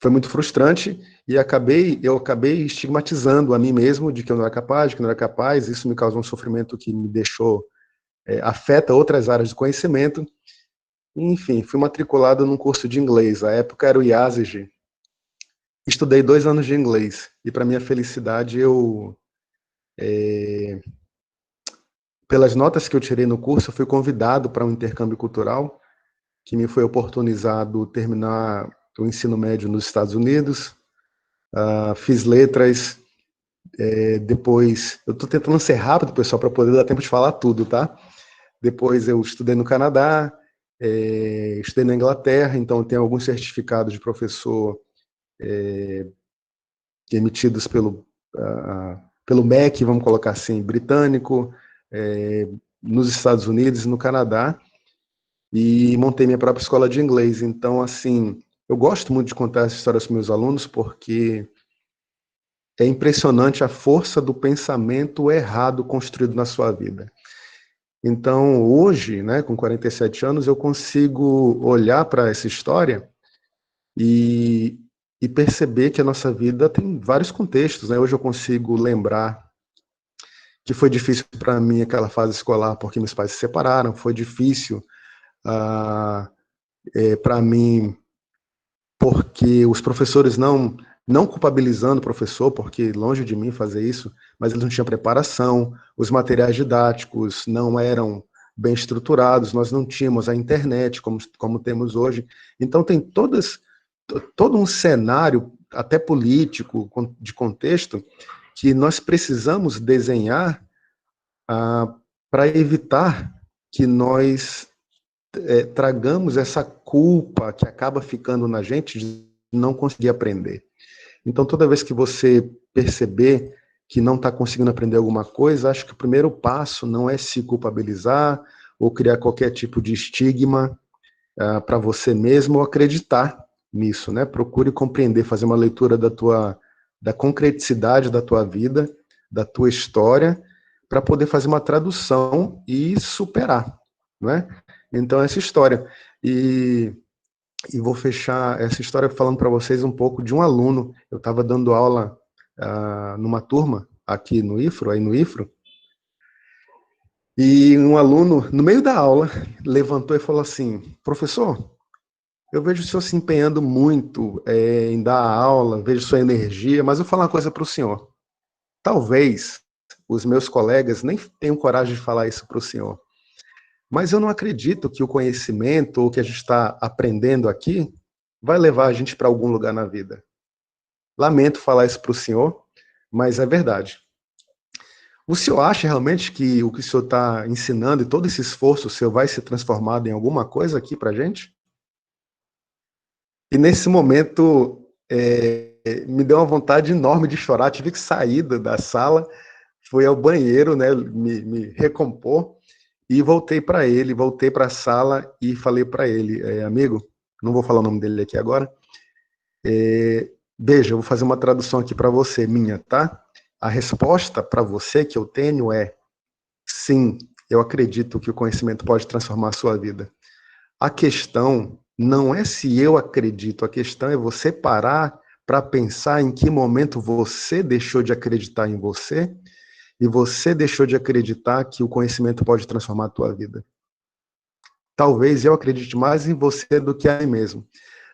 Foi muito frustrante e eu acabei estigmatizando a mim mesmo de que eu não era capaz, de que não era capaz. Isso me causou um sofrimento que me deixou, afeta outras áreas do conhecimento. Enfim, fui matriculado num curso de inglês. A época era o IASEG. Estudei 2 anos de inglês e, para minha felicidade, pelas notas que eu tirei no curso, eu fui convidado para um intercâmbio cultural que me foi oportunizado terminar o ensino médio nos Estados Unidos, fiz letras, depois, eu estou tentando ser rápido, pessoal, para poder dar tempo de falar tudo, tá? Depois eu estudei no Canadá, estudei na Inglaterra, então eu tenho alguns certificados de professor emitidos pelo MEC, vamos colocar assim, britânico, nos Estados Unidos e no Canadá, e montei minha própria escola de inglês. Então, assim, eu gosto muito de contar essa história para os meus alunos, porque é impressionante a força do pensamento errado construído na sua vida. Então, hoje, né, com 47 anos, eu consigo olhar para essa história e perceber que a nossa vida tem vários contextos, né? Hoje eu consigo lembrar que foi difícil para mim aquela fase escolar porque meus pais se separaram, foi difícil para mim porque os professores não culpabilizando o professor, porque longe de mim fazer isso, mas eles não tinham preparação, os materiais didáticos não eram bem estruturados, nós não tínhamos a internet como temos hoje. Então tem todo um cenário, até político, de contexto, que nós precisamos desenhar para evitar que nós tragamos essa culpa que acaba ficando na gente de não conseguir aprender. Então, toda vez que você perceber que não está conseguindo aprender alguma coisa, acho que o primeiro passo não é se culpabilizar ou criar qualquer tipo de estigma para você mesmo, ou acreditar nisso, né? Procure compreender, fazer uma leitura da concreticidade da tua vida, da tua história, para poder fazer uma tradução e superar, né? Então, essa história. E vou fechar essa história falando para vocês um pouco de um aluno. Eu estava dando aula numa turma aqui no IFRO, e um aluno, no meio da aula, levantou e falou assim: professor, eu vejo o senhor se empenhando muito em dar aula, vejo sua energia, mas eu vou falar uma coisa para o senhor. Talvez os meus colegas nem tenham coragem de falar isso para o senhor. Mas eu não acredito que o conhecimento, ou que a gente está aprendendo aqui, vai levar a gente para algum lugar na vida. Lamento falar isso para o senhor, mas é verdade. O senhor acha realmente que o que o senhor está ensinando e todo esse esforço seu vai ser transformado em alguma coisa aqui para a gente? E nesse momento, me deu uma vontade enorme de chorar, tive que sair da sala, fui ao banheiro, né, me recompor, e voltei para a sala e falei para ele: amigo, não vou falar o nome dele aqui agora, veja, eu vou fazer uma tradução aqui para você, minha, tá? A resposta para você que eu tenho é: sim, eu acredito que o conhecimento pode transformar a sua vida. A questão não é se eu acredito, a questão é você parar para pensar em que momento você deixou de acreditar em você e você deixou de acreditar que o conhecimento pode transformar a tua vida. Talvez eu acredite mais em você do que a mim mesmo.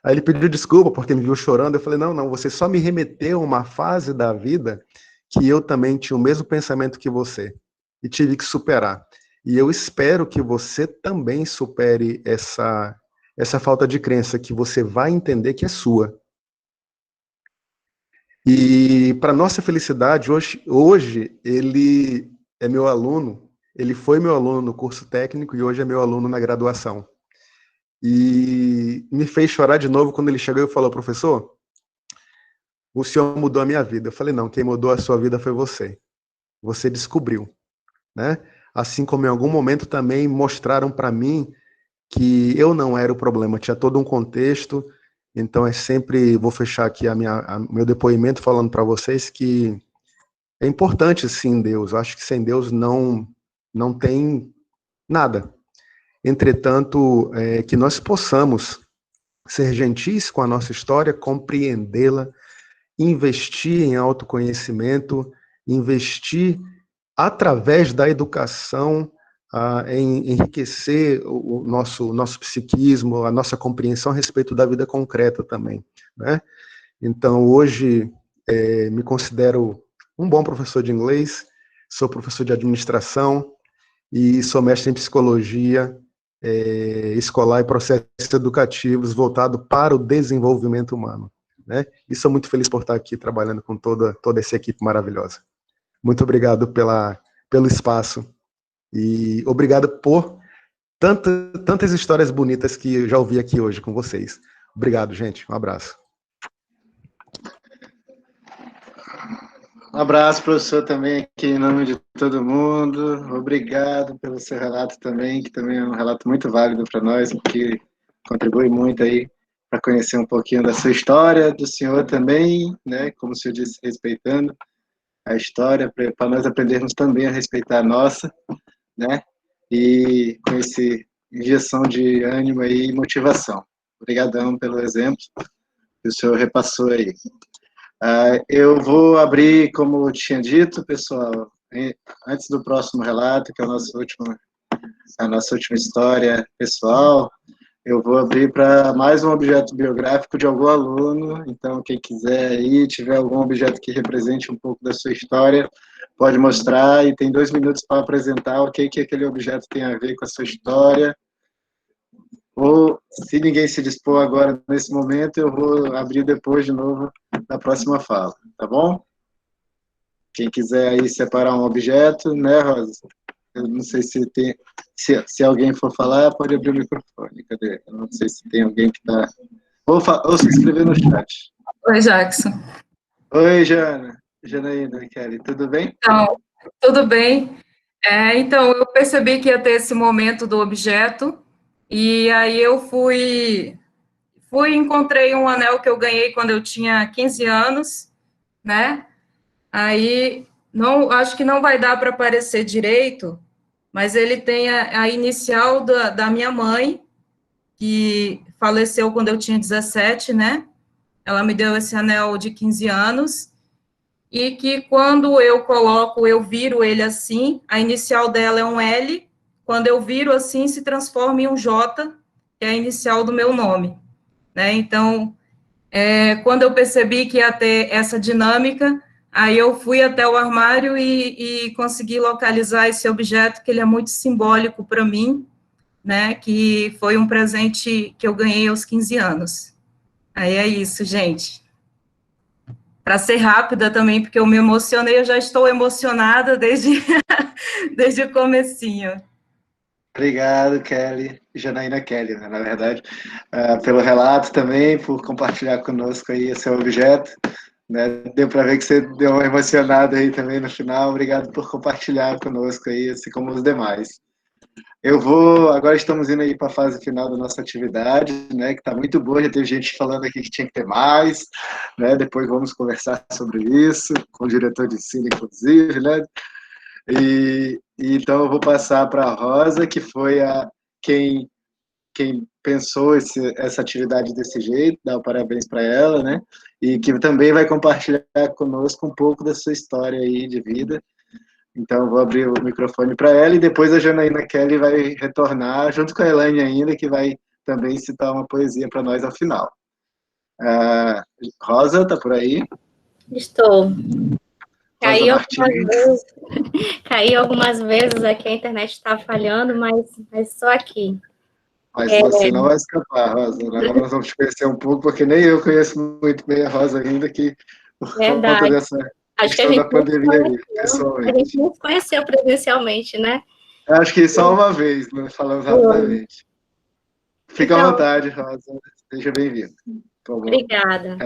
Aí ele pediu desculpa porque me viu chorando. Eu falei, não, você só me remeteu a uma fase da vida que eu também tinha o mesmo pensamento que você e tive que superar. E eu espero que você também supere essa falta de crença, que você vai entender que é sua. E para nossa felicidade, hoje ele é meu aluno, ele foi meu aluno no curso técnico e hoje é meu aluno na graduação. E me fez chorar de novo quando ele chegou e falou, professor, o senhor mudou a minha vida. Eu falei, não, quem mudou a sua vida foi você. Você descobriu, né? Assim como em algum momento também mostraram para mim que eu não era o problema, tinha todo um contexto. Então, vou fechar aqui meu depoimento falando para vocês que é importante, sim, Deus. Eu acho que sem Deus não tem nada. Entretanto, que nós possamos ser gentis com a nossa história, compreendê-la, investir em autoconhecimento, investir através da educação, em enriquecer o nosso psiquismo, a nossa compreensão a respeito da vida concreta também, né? Então, hoje, me considero um bom professor de inglês, sou professor de administração e sou mestre em psicologia escolar e processos educativos voltado para o desenvolvimento humano, né? E sou muito feliz por estar aqui trabalhando com toda essa equipe maravilhosa. Muito obrigado pelo espaço e obrigado por tantas histórias bonitas que eu já ouvi aqui hoje com vocês. Obrigado, gente. Um abraço. Um abraço, professor, também aqui em nome de todo mundo. Obrigado pelo seu relato também, que também é um relato muito válido para nós, que contribui muito aí para conhecer um pouquinho da sua história, do senhor também, né? Como o senhor disse, respeitando a história, para nós aprendermos também a respeitar a nossa, né? E com essa injeção de ânimo aí e motivação. Obrigadão pelo exemplo que o senhor repassou aí. Eu vou abrir, como eu tinha dito, pessoal, antes do próximo relato, que é a nossa última história pessoal, eu vou abrir para mais um objeto biográfico de algum aluno. Então, quem quiser aí, tiver algum objeto que represente um pouco da sua história, pode mostrar, e tem 2 minutos para apresentar o que aquele objeto tem a ver com a sua história. Ou, se ninguém se dispor agora, nesse momento, eu vou abrir depois de novo na próxima fala, tá bom? Quem quiser aí separar um objeto, né, Rosa? Eu não sei se alguém for falar, pode abrir o microfone. Cadê? Eu não sei se tem alguém que está... Ou se inscrever no chat. Oi, Jackson. Oi, Janaína, Kelly, tudo bem? Então, tudo bem. Então, eu percebi que ia ter esse momento do objeto, e aí eu encontrei um anel que eu ganhei quando eu tinha 15 anos, né? Aí, acho que não vai dar para aparecer direito, mas ele tem a inicial da minha mãe, que faleceu quando eu tinha 17, né? Ela me deu esse anel de 15 anos, e que quando eu viro ele assim, a inicial dela é um L, quando eu viro assim, se transforma em um J, que é a inicial do meu nome, né? Então, quando eu percebi que ia ter essa dinâmica, aí eu fui até o armário e consegui localizar esse objeto, que ele é muito simbólico para mim, né, que foi um presente que eu ganhei aos 15 anos. Aí é isso, gente. Para ser rápida também, porque eu me emocionei, eu já estou emocionada desde o comecinho. Obrigado, Kelly, Janaína Kelly, né, na verdade, pelo relato também, por compartilhar conosco aí esse objeto, né, deu para ver que você deu uma emocionada aí também no final. Obrigado por compartilhar conosco aí, assim como os demais. Agora estamos indo aí para a fase final da nossa atividade, né, que está muito boa, já teve gente falando aqui que tinha que ter mais, né, depois vamos conversar sobre isso, com o diretor de ensino, inclusive, né, e então eu vou passar para a Rosa, que foi quem pensou essa atividade desse jeito, dar parabéns para ela, né, e que também vai compartilhar conosco um pouco da sua história aí de vida, Então, vou abrir o microfone para ela e depois a Janaína Kelly vai retornar, junto com a Elaine ainda, que vai também citar uma poesia para nós ao final. Rosa, está por aí? Estou. Rosa Martins. Caí algumas vezes aqui, a internet está falhando, mas só aqui. Mas você não vai escapar, Rosa. Agora nós vamos te conhecer um pouco, porque nem eu conheço muito bem a Rosa ainda, que por conta dessa questão da pandemia aí, pessoalmente. A gente não se conheceu presencialmente, né? Acho que só uma vez, né? Falando rapidamente. Fica à vontade, Rosa. Seja bem-vinda. Obrigada.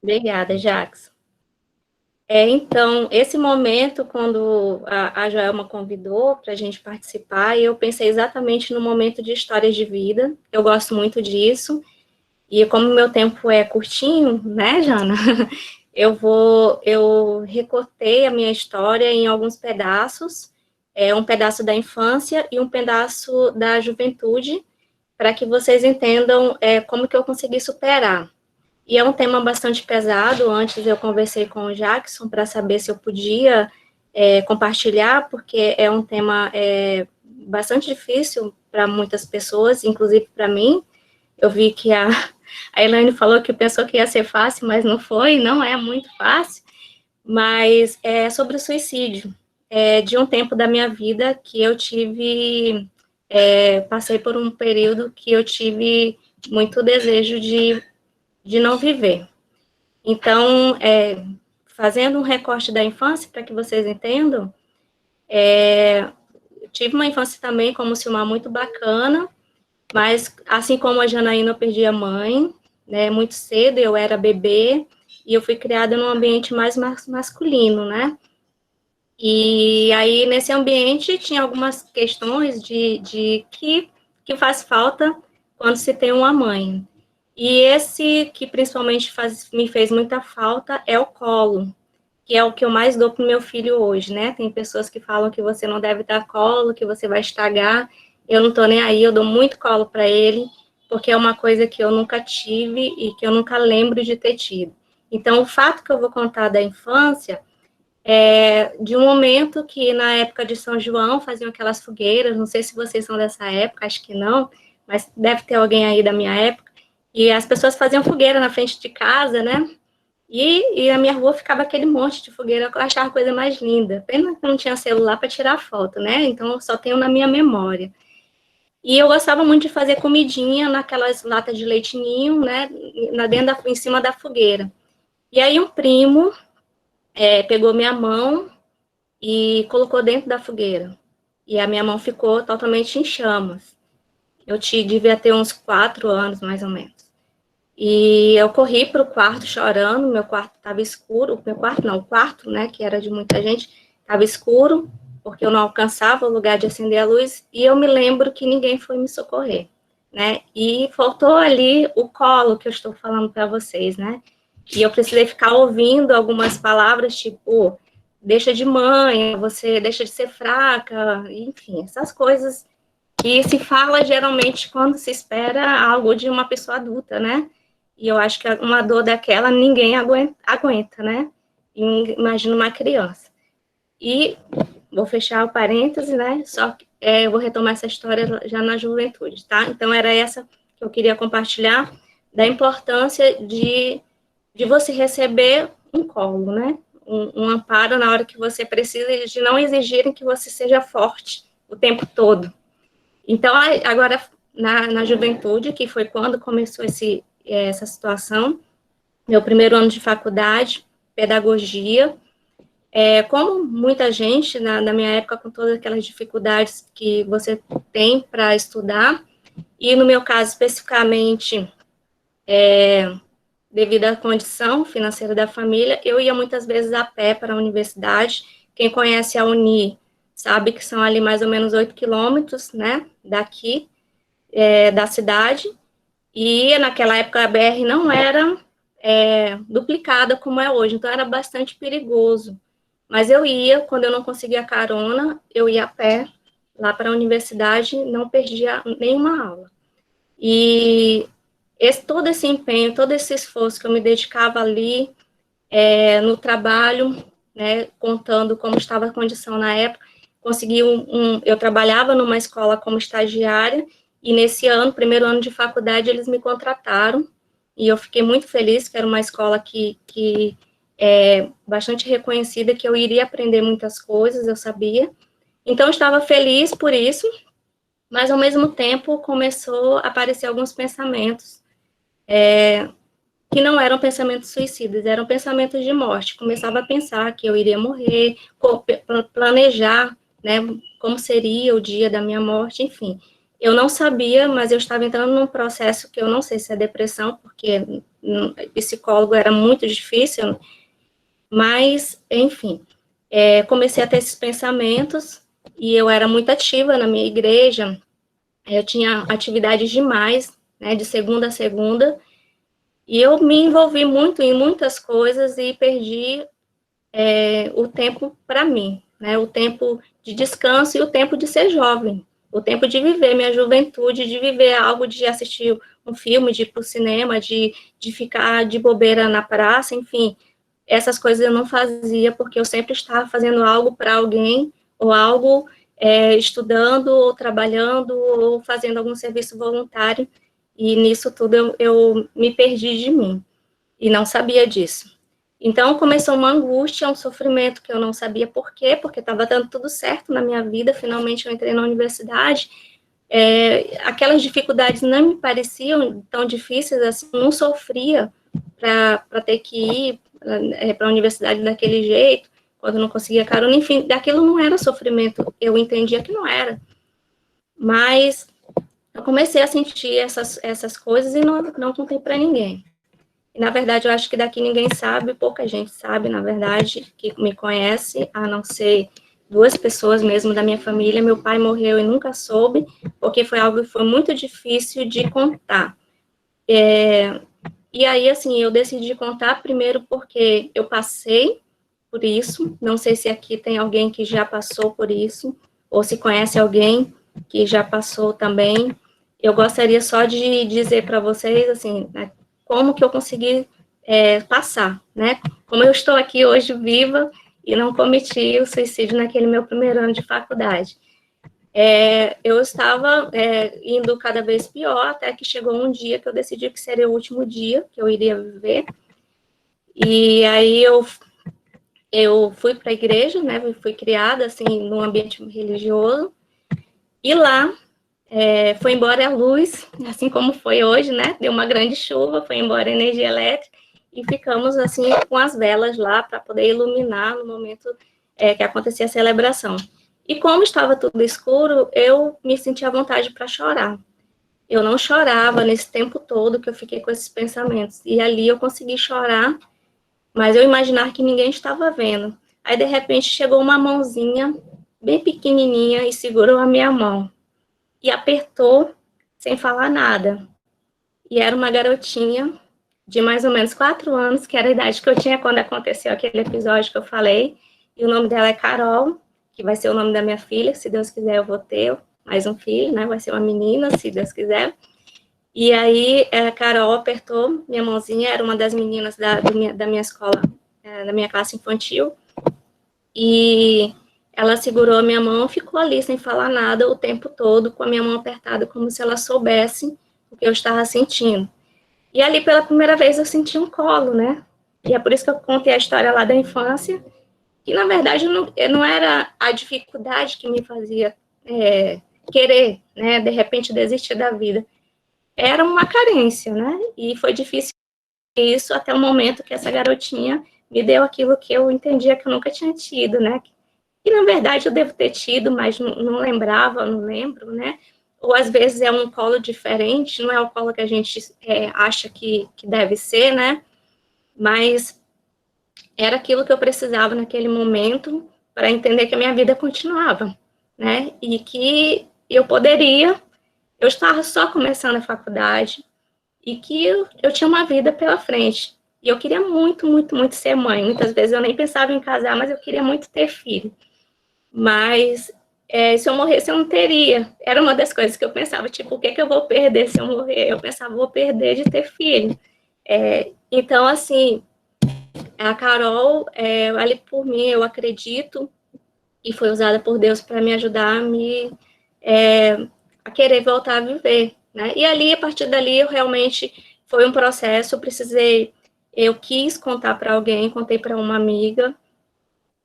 Obrigada, Jackson. Então, esse momento, quando a Joelma convidou para a gente participar, eu pensei exatamente no momento de histórias de vida. Eu gosto muito disso. E como meu tempo é curtinho, né, Jana? Eu recortei a minha história em alguns pedaços, um pedaço da infância e um pedaço da juventude, para que vocês entendam como que eu consegui superar. E é um tema bastante pesado. Antes eu conversei com o Jackson para saber se eu podia compartilhar, porque é um tema bastante difícil para muitas pessoas, inclusive para mim. Eu vi que a Elaine falou que pensou que ia ser fácil, mas não foi, não é muito fácil. Mas é sobre o suicídio. De um tempo da minha vida que eu tive, passei por um período que eu tive muito desejo de não viver. Então, fazendo um recorte da infância, para que vocês entendam, eu tive uma infância também como Silmar muito bacana, mas assim como a Janaína, eu perdi a mãe, né, muito cedo, eu era bebê, e eu fui criada num ambiente mais masculino, né, e aí nesse ambiente tinha algumas questões de que faz falta quando se tem uma mãe. E esse que principalmente me fez muita falta é o colo, que é o que eu mais dou para o meu filho hoje, né? Tem pessoas que falam que você não deve dar colo, que você vai estragar. Eu não estou nem aí, eu dou muito colo para ele, porque é uma coisa que eu nunca tive e que eu nunca lembro de ter tido. Então, o fato que eu vou contar da infância é de um momento que, na época de São João, faziam aquelas fogueiras, não sei se vocês são dessa época, acho que não, mas deve ter alguém aí da minha época, e as pessoas faziam fogueira na frente de casa, né? E a minha rua ficava aquele monte de fogueira, que eu achava a coisa mais linda. Pena que eu não tinha celular para tirar foto, né? Então, eu só tenho na minha memória. E eu gostava muito de fazer comidinha naquelas latas de leite ninho, né? Em cima da fogueira. E aí, um primo pegou minha mão e colocou dentro da fogueira. E a minha mão ficou totalmente em chamas. Eu devia ter uns 4 anos, mais ou menos. E eu corri para o quarto chorando, meu quarto estava escuro, o quarto, né, que era de muita gente, estava escuro, porque eu não alcançava o lugar de acender a luz, e eu me lembro que ninguém foi me socorrer, né, e faltou ali o colo que eu estou falando para vocês, né, e eu precisei ficar ouvindo algumas palavras, tipo, deixa de mãe, você deixa de ser fraca, enfim, essas coisas que se fala geralmente quando se espera algo de uma pessoa adulta, né, e eu acho que uma dor daquela ninguém aguenta, né? Imagina uma criança. E vou fechar o parêntese, né? Só que eu vou retomar essa história já na juventude, tá? Então, era essa que eu queria compartilhar, da importância de você receber um colo, né? Um amparo na hora que você precisa, de não exigirem que você seja forte o tempo todo. Então, agora, na juventude, que foi quando começou essa situação, meu primeiro ano de faculdade, pedagogia, como muita gente, na minha época, com todas aquelas dificuldades que você tem para estudar, e no meu caso, especificamente, devido à condição financeira da família, eu ia muitas vezes a pé para a universidade. Quem conhece a Uni sabe que são ali mais ou menos 8 quilômetros, né, daqui, da cidade. E naquela época a BR não era duplicada como é hoje, então era bastante perigoso. Mas eu ia, quando eu não conseguia carona, eu ia a pé lá para a universidade, não perdia nenhuma aula. E todo esse empenho, todo esse esforço que eu me dedicava ali no trabalho, né, contando como estava a condição na época, consegui eu trabalhava numa escola como estagiária, e nesse ano, primeiro ano de faculdade, eles me contrataram, e eu fiquei muito feliz, que era uma escola que é bastante reconhecida, que eu iria aprender muitas coisas, eu sabia. Então, eu estava feliz por isso, mas, ao mesmo tempo, começou a aparecer alguns pensamentos, que não eram pensamentos suicidas, eram pensamentos de morte. Começava a pensar que eu iria morrer, planejar, né, como seria o dia da minha morte, enfim. Eu não sabia, mas eu estava entrando num processo que eu não sei se é depressão, porque psicólogo era muito difícil, mas, enfim, comecei a ter esses pensamentos, e eu era muito ativa na minha igreja, eu tinha atividades demais, né, de segunda a segunda, e eu me envolvi muito em muitas coisas e perdi o tempo para mim, né, o tempo de descanso e o tempo de ser jovem, o tempo de viver minha juventude, de viver algo, de assistir um filme, de ir para o cinema, de ficar de bobeira na praça, enfim, essas coisas eu não fazia, porque eu sempre estava fazendo algo para alguém, ou algo estudando, ou trabalhando, ou fazendo algum serviço voluntário, e nisso tudo eu me perdi de mim, e não sabia disso. Então, começou uma angústia, um sofrimento que eu não sabia por quê, porque estava dando tudo certo na minha vida, finalmente eu entrei na universidade, aquelas dificuldades não me pareciam tão difíceis, assim, não sofria para ter que ir para a universidade daquele jeito, quando não conseguia carona, enfim, daquilo não era sofrimento, eu entendia que não era, mas eu comecei a sentir essas coisas e não contei para ninguém. E, na verdade, eu acho que daqui ninguém sabe, pouca gente sabe, na verdade, que me conhece, a não ser 2 pessoas mesmo da minha família. Meu pai morreu e nunca soube, porque foi algo que foi muito difícil de contar. E aí, assim, eu decidi contar primeiro porque eu passei por isso, não sei se aqui tem alguém que já passou por isso, ou se conhece alguém que já passou também. Eu gostaria só de dizer para vocês, assim, né, como que eu consegui passar, né? Como eu estou aqui hoje viva e não cometi o suicídio naquele meu primeiro ano de faculdade. Eu estava indo cada vez pior, até que chegou um dia que eu decidi que seria o último dia que eu iria viver. E aí eu fui para a igreja, né? Fui criada assim num ambiente religioso. E lá foi embora a luz, assim como foi hoje, né? Deu uma grande chuva, foi embora a energia elétrica, e ficamos, assim, com as velas lá, para poder iluminar no momento que acontecia a celebração. E como estava tudo escuro, eu me sentia à vontade para chorar. Eu não chorava nesse tempo todo que eu fiquei com esses pensamentos, e ali eu consegui chorar, mas eu imaginar que ninguém estava vendo. Aí, de repente, chegou uma mãozinha, bem pequenininha, e segurou a minha mão. E apertou sem falar nada. E era uma garotinha de mais ou menos 4 anos, que era a idade que eu tinha quando aconteceu aquele episódio que eu falei, e o nome dela é Carol, que vai ser o nome da minha filha, se Deus quiser eu vou ter mais um filho, né, vai ser uma menina, se Deus quiser. E aí a Carol apertou minha mãozinha, era uma das meninas da minha escola, da minha classe infantil, e ela segurou a minha mão, ficou ali sem falar nada o tempo todo, com a minha mão apertada, como se ela soubesse o que eu estava sentindo. E ali, pela primeira vez, eu senti um colo, né? E é por isso que eu contei a história lá da infância, que, na verdade, não era a dificuldade que me fazia querer, né, de repente, desistir da vida. Era uma carência, né? E foi difícil isso até o momento que essa garotinha me deu aquilo que eu entendia que eu nunca tinha tido, né? Que, na verdade, eu devo ter tido, mas não lembrava, não lembro, né? Ou, às vezes, é um colo diferente, não é o colo que a gente acha que deve ser, né? Mas era aquilo que eu precisava naquele momento para entender que a minha vida continuava, né? E que eu estava só começando a faculdade, e que eu tinha uma vida pela frente. E eu queria muito, muito, muito ser mãe. Muitas vezes eu nem pensava em casar, mas eu queria muito ter filho. Mas se eu morresse, eu não teria. Era uma das coisas que eu pensava, tipo, o que eu vou perder se eu morrer? Eu pensava, vou perder de ter filho. Então, assim, A Carol, ali por mim, eu acredito, e foi usada por Deus para me ajudar a querer voltar a viver, né? E ali, a partir dali, eu realmente, foi um processo, eu quis contar para alguém, contei para uma amiga,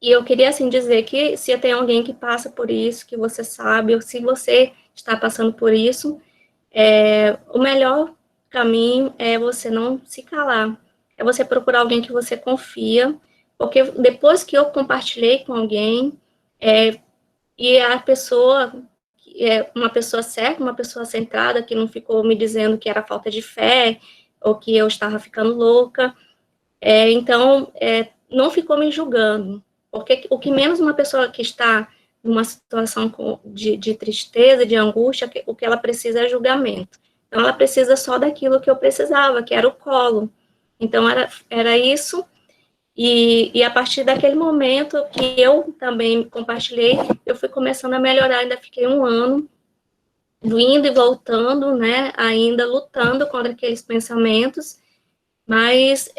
e eu queria, assim, dizer que se tem alguém que passa por isso, que você sabe, ou se você está passando por isso, o melhor caminho é você não se calar, é você procurar alguém que você confia, porque depois que eu compartilhei com alguém, e a pessoa, uma pessoa certa, uma pessoa centrada, que não ficou me dizendo que era falta de fé, ou que eu estava ficando louca, então, não ficou me julgando, porque o que menos uma pessoa que está numa situação de tristeza, de angústia, o que ela precisa é julgamento. Então, ela precisa só daquilo que eu precisava, que era o colo. Então, era isso, e a partir daquele momento que eu também compartilhei, eu fui começando a melhorar, ainda fiquei 1 ano, indo e voltando, né, ainda lutando contra aqueles pensamentos, mas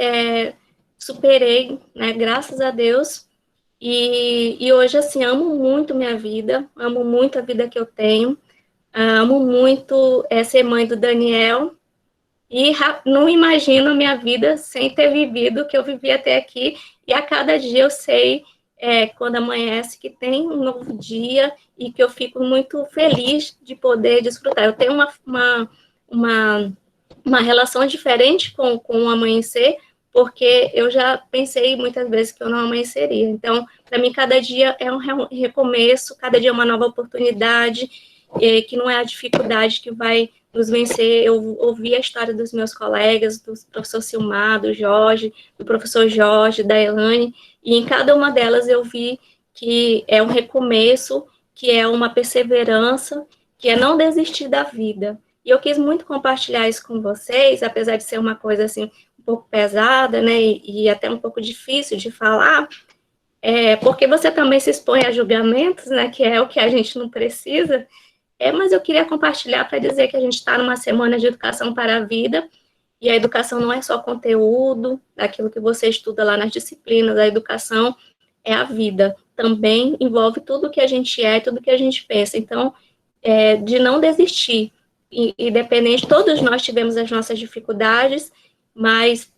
superei, né, graças a Deus, e hoje, assim, amo muito minha vida, amo muito a vida que eu tenho, amo muito ser mãe do Daniel, e não imagino a minha vida sem ter vivido o que eu vivi até aqui, e a cada dia eu sei, quando amanhece, que tem um novo dia, e que eu fico muito feliz de poder desfrutar. Eu tenho uma relação diferente com o amanhecer, porque eu já pensei muitas vezes que eu não amanheceria. Então, para mim, cada dia é um recomeço, cada dia é uma nova oportunidade, que não é a dificuldade que vai nos vencer. Eu ouvi a história dos meus colegas, do professor Silmar, do Jorge, do professor Jorge, da Elane, e em cada uma delas eu vi que é um recomeço, que é uma perseverança, que é não desistir da vida. E eu quis muito compartilhar isso com vocês, apesar de ser uma coisa, assim, um pouco pesada, né, e até um pouco difícil de falar, porque você também se expõe a julgamentos, né, que é o que a gente não precisa, mas eu queria compartilhar para dizer que a gente está numa semana de educação para a vida, e a educação não é só conteúdo, daquilo que você estuda lá nas disciplinas, a educação é a vida, também envolve tudo que a gente é, tudo que a gente pensa, então, de não desistir, independente, todos nós tivemos as nossas dificuldades, mas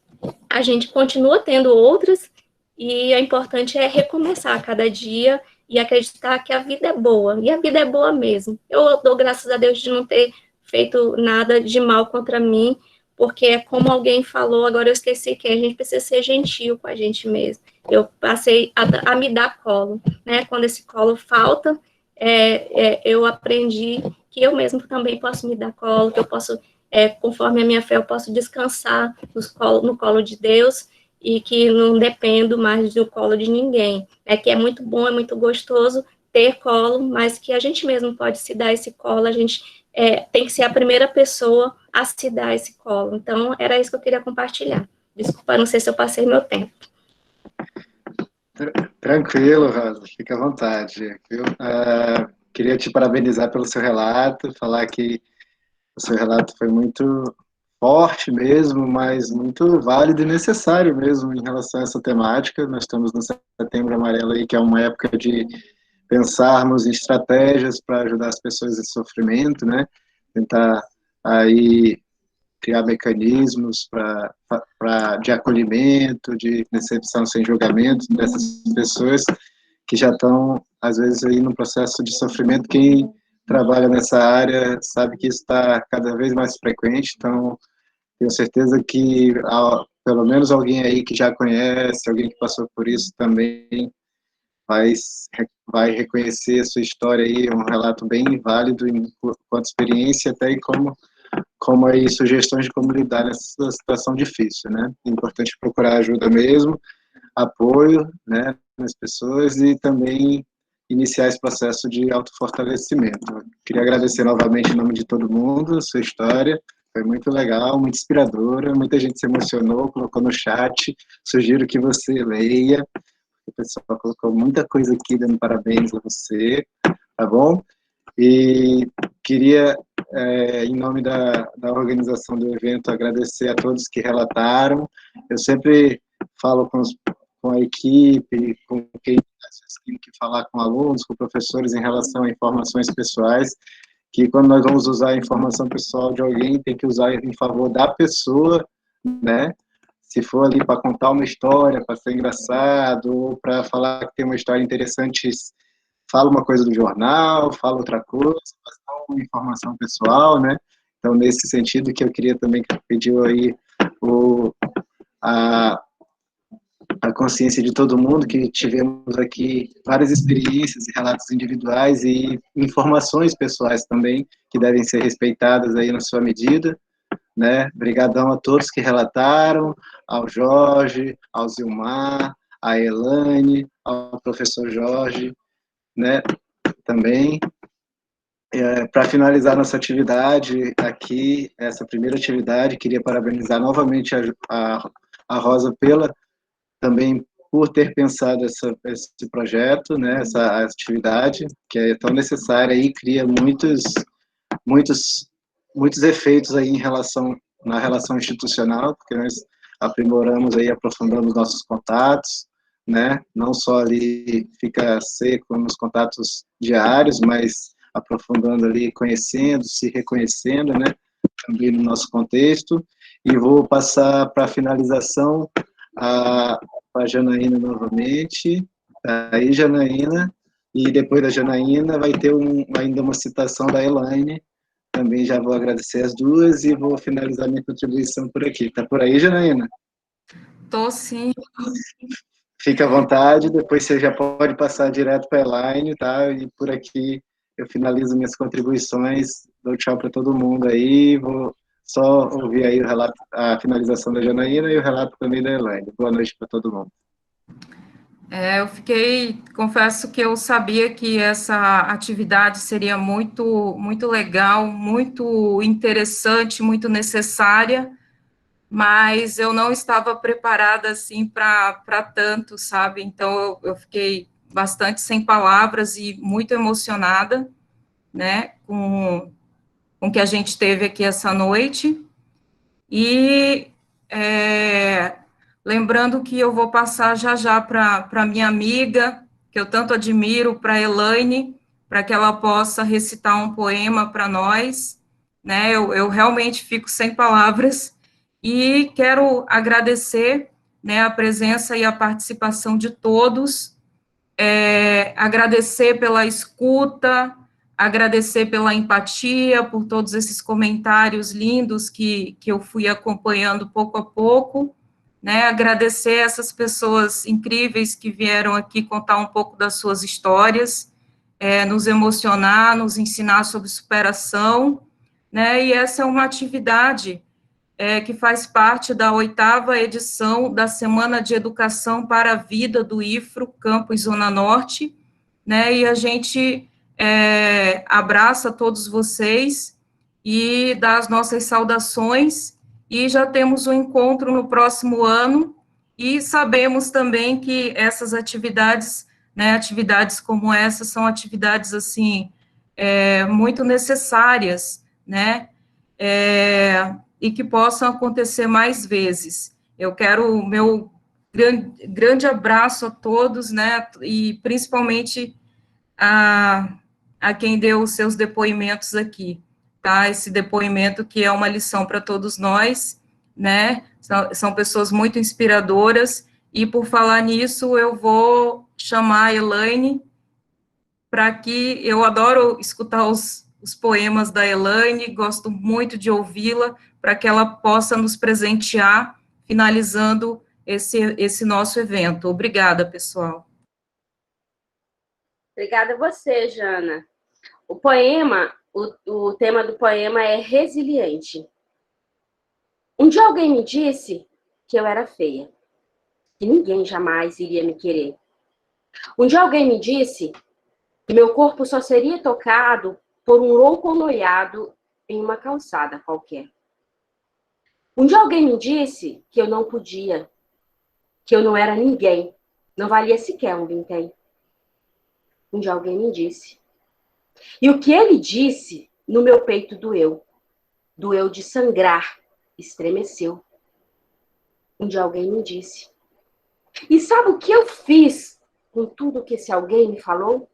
a gente continua tendo outras, e o importante é recomeçar a cada dia, e acreditar que a vida é boa, e a vida é boa mesmo. Eu dou graças a Deus de não ter feito nada de mal contra mim, porque é como alguém falou, agora eu esqueci que a gente precisa ser gentil com a gente mesmo. Eu passei a me dar colo, né? Quando esse colo falta, eu aprendi que eu mesmo também posso me dar colo, que eu posso, conforme a minha fé, eu posso descansar no colo de Deus, e que não dependo mais do colo de ninguém. Que é muito bom, é muito gostoso ter colo, mas que a gente mesmo pode se dar esse colo, a gente tem que ser a primeira pessoa a se dar esse colo. Então, era isso que eu queria compartilhar. Desculpa, não sei se eu passei meu tempo. Tranquilo, Rosa, fica à vontade. Viu? Queria te parabenizar pelo seu relato, falar que o seu relato foi muito forte mesmo, mas muito válido e necessário mesmo em relação a essa temática. Nós estamos no Setembro Amarelo aí, que é uma época de pensarmos em estratégias para ajudar as pessoas em sofrimento, né? Tentar aí criar mecanismos de acolhimento, de recepção sem julgamento dessas pessoas que já estão, às vezes, aí no processo de sofrimento. Quem trabalha nessa área sabe que isso está cada vez mais frequente, então tenho certeza que pelo menos alguém aí que já conhece, alguém que passou por isso também vai reconhecer a sua história aí, um relato bem válido enquanto experiência, até e como aí sugestões de como lidar nessa situação difícil, né? É importante procurar ajuda mesmo, apoio, né, nas pessoas, e também iniciar esse processo de autofortalecimento. Queria agradecer novamente em nome de todo mundo a sua história, foi muito legal, muito inspiradora, muita gente se emocionou, colocou no chat, sugiro que você leia, o pessoal colocou muita coisa aqui dando parabéns a você, tá bom? E queria, em nome da organização do evento, agradecer a todos que relataram. Eu sempre falo com a equipe, com quem às vezes tem que falar com alunos, com professores em relação a informações pessoais, que quando nós vamos usar a informação pessoal de alguém, tem que usar em favor da pessoa, né? Se for ali para contar uma história, para ser engraçado, ou para falar que tem uma história interessante, fala uma coisa do jornal, fala outra coisa, mas não informação pessoal, né? Então, nesse sentido que eu queria também, que pediu aí a consciência de todo mundo, que tivemos aqui várias experiências e relatos individuais e informações pessoais também, que devem ser respeitadas aí na sua medida, né? Obrigadão a todos que relataram, ao Jorge, ao Zilmar, à Elaine, ao professor Jorge, né? Também. Para finalizar nossa atividade aqui, essa primeira atividade, queria parabenizar novamente a Rosa também por ter pensado esse projeto, né, essa atividade, que é tão necessária e cria muitos efeitos aí na relação institucional, porque nós aprimoramos aí, aprofundamos nossos contatos, né, não só ali fica seco nos contatos diários, mas aprofundando ali, conhecendo, se reconhecendo, né, também no nosso contexto, e vou passar para a finalização a Janaína novamente. Aí, Janaína, e depois da Janaína vai ter ainda uma citação da Elaine, também já vou agradecer as duas e vou finalizar minha contribuição por aqui. Tá por aí, Janaína? Tô sim. Fica à vontade, depois você já pode passar direto para a Elaine, tá? E por aqui eu finalizo minhas contribuições, dou tchau para todo mundo aí, vou só ouvir aí o relato, a finalização da Janaína e o relato também da Elaine. Boa noite para todo mundo. Confesso que eu sabia que essa atividade seria muito legal, muito interessante, muito necessária, mas eu não estava preparada, assim, para tanto, sabe? Então, eu fiquei bastante sem palavras e muito emocionada, né, com o que a gente teve aqui essa noite, e lembrando que eu vou passar já para minha amiga, que eu tanto admiro, para a Elaine, para que ela possa recitar um poema para nós, né, eu realmente fico sem palavras, e quero agradecer, né, a presença e a participação de todos, agradecer pela escuta, agradecer pela empatia, por todos esses comentários lindos que eu fui acompanhando pouco a pouco, né, agradecer essas pessoas incríveis que vieram aqui contar um pouco das suas histórias, nos emocionar, nos ensinar sobre superação, né, e essa é uma atividade que faz parte da 8ª edição da Semana de Educação para a Vida do IFRO, Campus Zona Norte, né, e a gente abraça todos vocês e dá as nossas saudações, e já temos um encontro no próximo ano, e sabemos também que essas atividades, né, atividades como essa, são atividades, assim, muito necessárias, né, e que possam acontecer mais vezes. Eu quero o meu grande abraço a todos, né, e principalmente a quem deu os seus depoimentos aqui, tá? Esse depoimento que é uma lição para todos nós, né? São pessoas muito inspiradoras, e por falar nisso, eu vou chamar a Elaine, para que eu adoro escutar os poemas da Elaine, gosto muito de ouvi-la, para que ela possa nos presentear, finalizando esse nosso evento. Obrigada, pessoal. Obrigada a você, Jana. O poema, o tema do poema é resiliente. Um dia alguém me disse que eu era feia, que ninguém jamais iria me querer. Um dia alguém me disse que meu corpo só seria tocado por um louco noiado em uma calçada qualquer. Um dia alguém me disse que eu não podia, que eu não era ninguém, não valia sequer um vintém. Um dia alguém me disse. E o que ele disse, no meu peito doeu. Doeu de sangrar, estremeceu. Um dia alguém me disse. E sabe o que eu fiz com tudo que esse alguém me falou?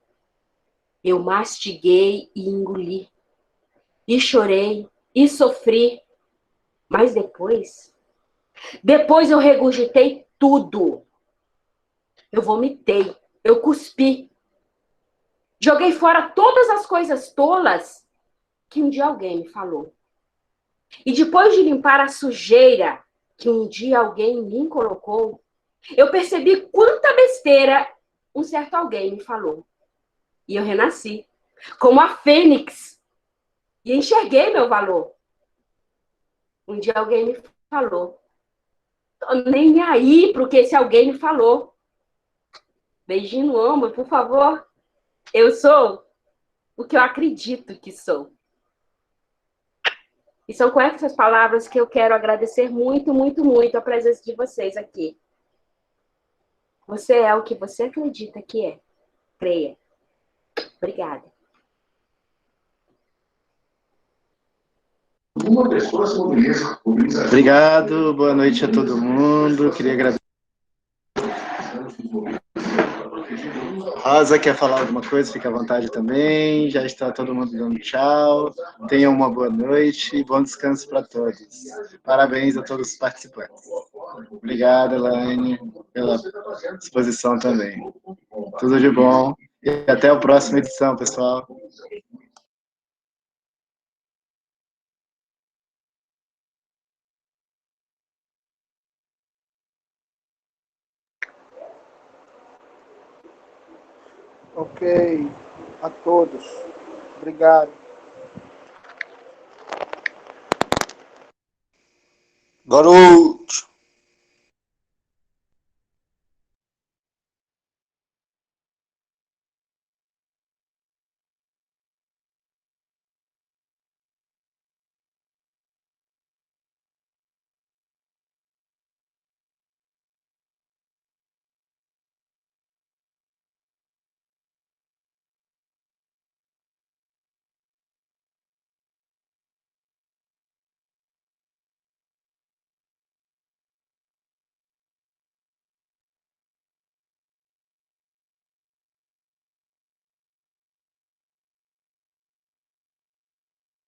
Eu mastiguei e engoli. E chorei e sofri. Mas depois eu regurgitei tudo. Eu vomitei, eu cuspi. Joguei fora todas as coisas tolas que um dia alguém me falou. E depois de limpar a sujeira que um dia alguém me colocou, eu percebi quanta besteira um certo alguém me falou. E eu renasci, como a fênix, e enxerguei meu valor. Um dia alguém me falou. Tô nem aí pro que esse alguém me falou. Beijinho no ombro, por favor. Eu sou o que eu acredito que sou. E são com essas palavras que eu quero agradecer muito, muito, muito a presença de vocês aqui. Você é o que você acredita que é. Creia. Obrigada. Obrigado, boa noite a todo mundo. Queria agradecer. Rosa, quer falar alguma coisa? Fica à vontade também. Já está todo mundo dando tchau. Tenham uma boa noite e bom descanso para todos. Parabéns a todos os participantes. Obrigado, Elaine, pela exposição também. Tudo de bom e até a próxima edição, pessoal. Ok, a todos. Obrigado. Agora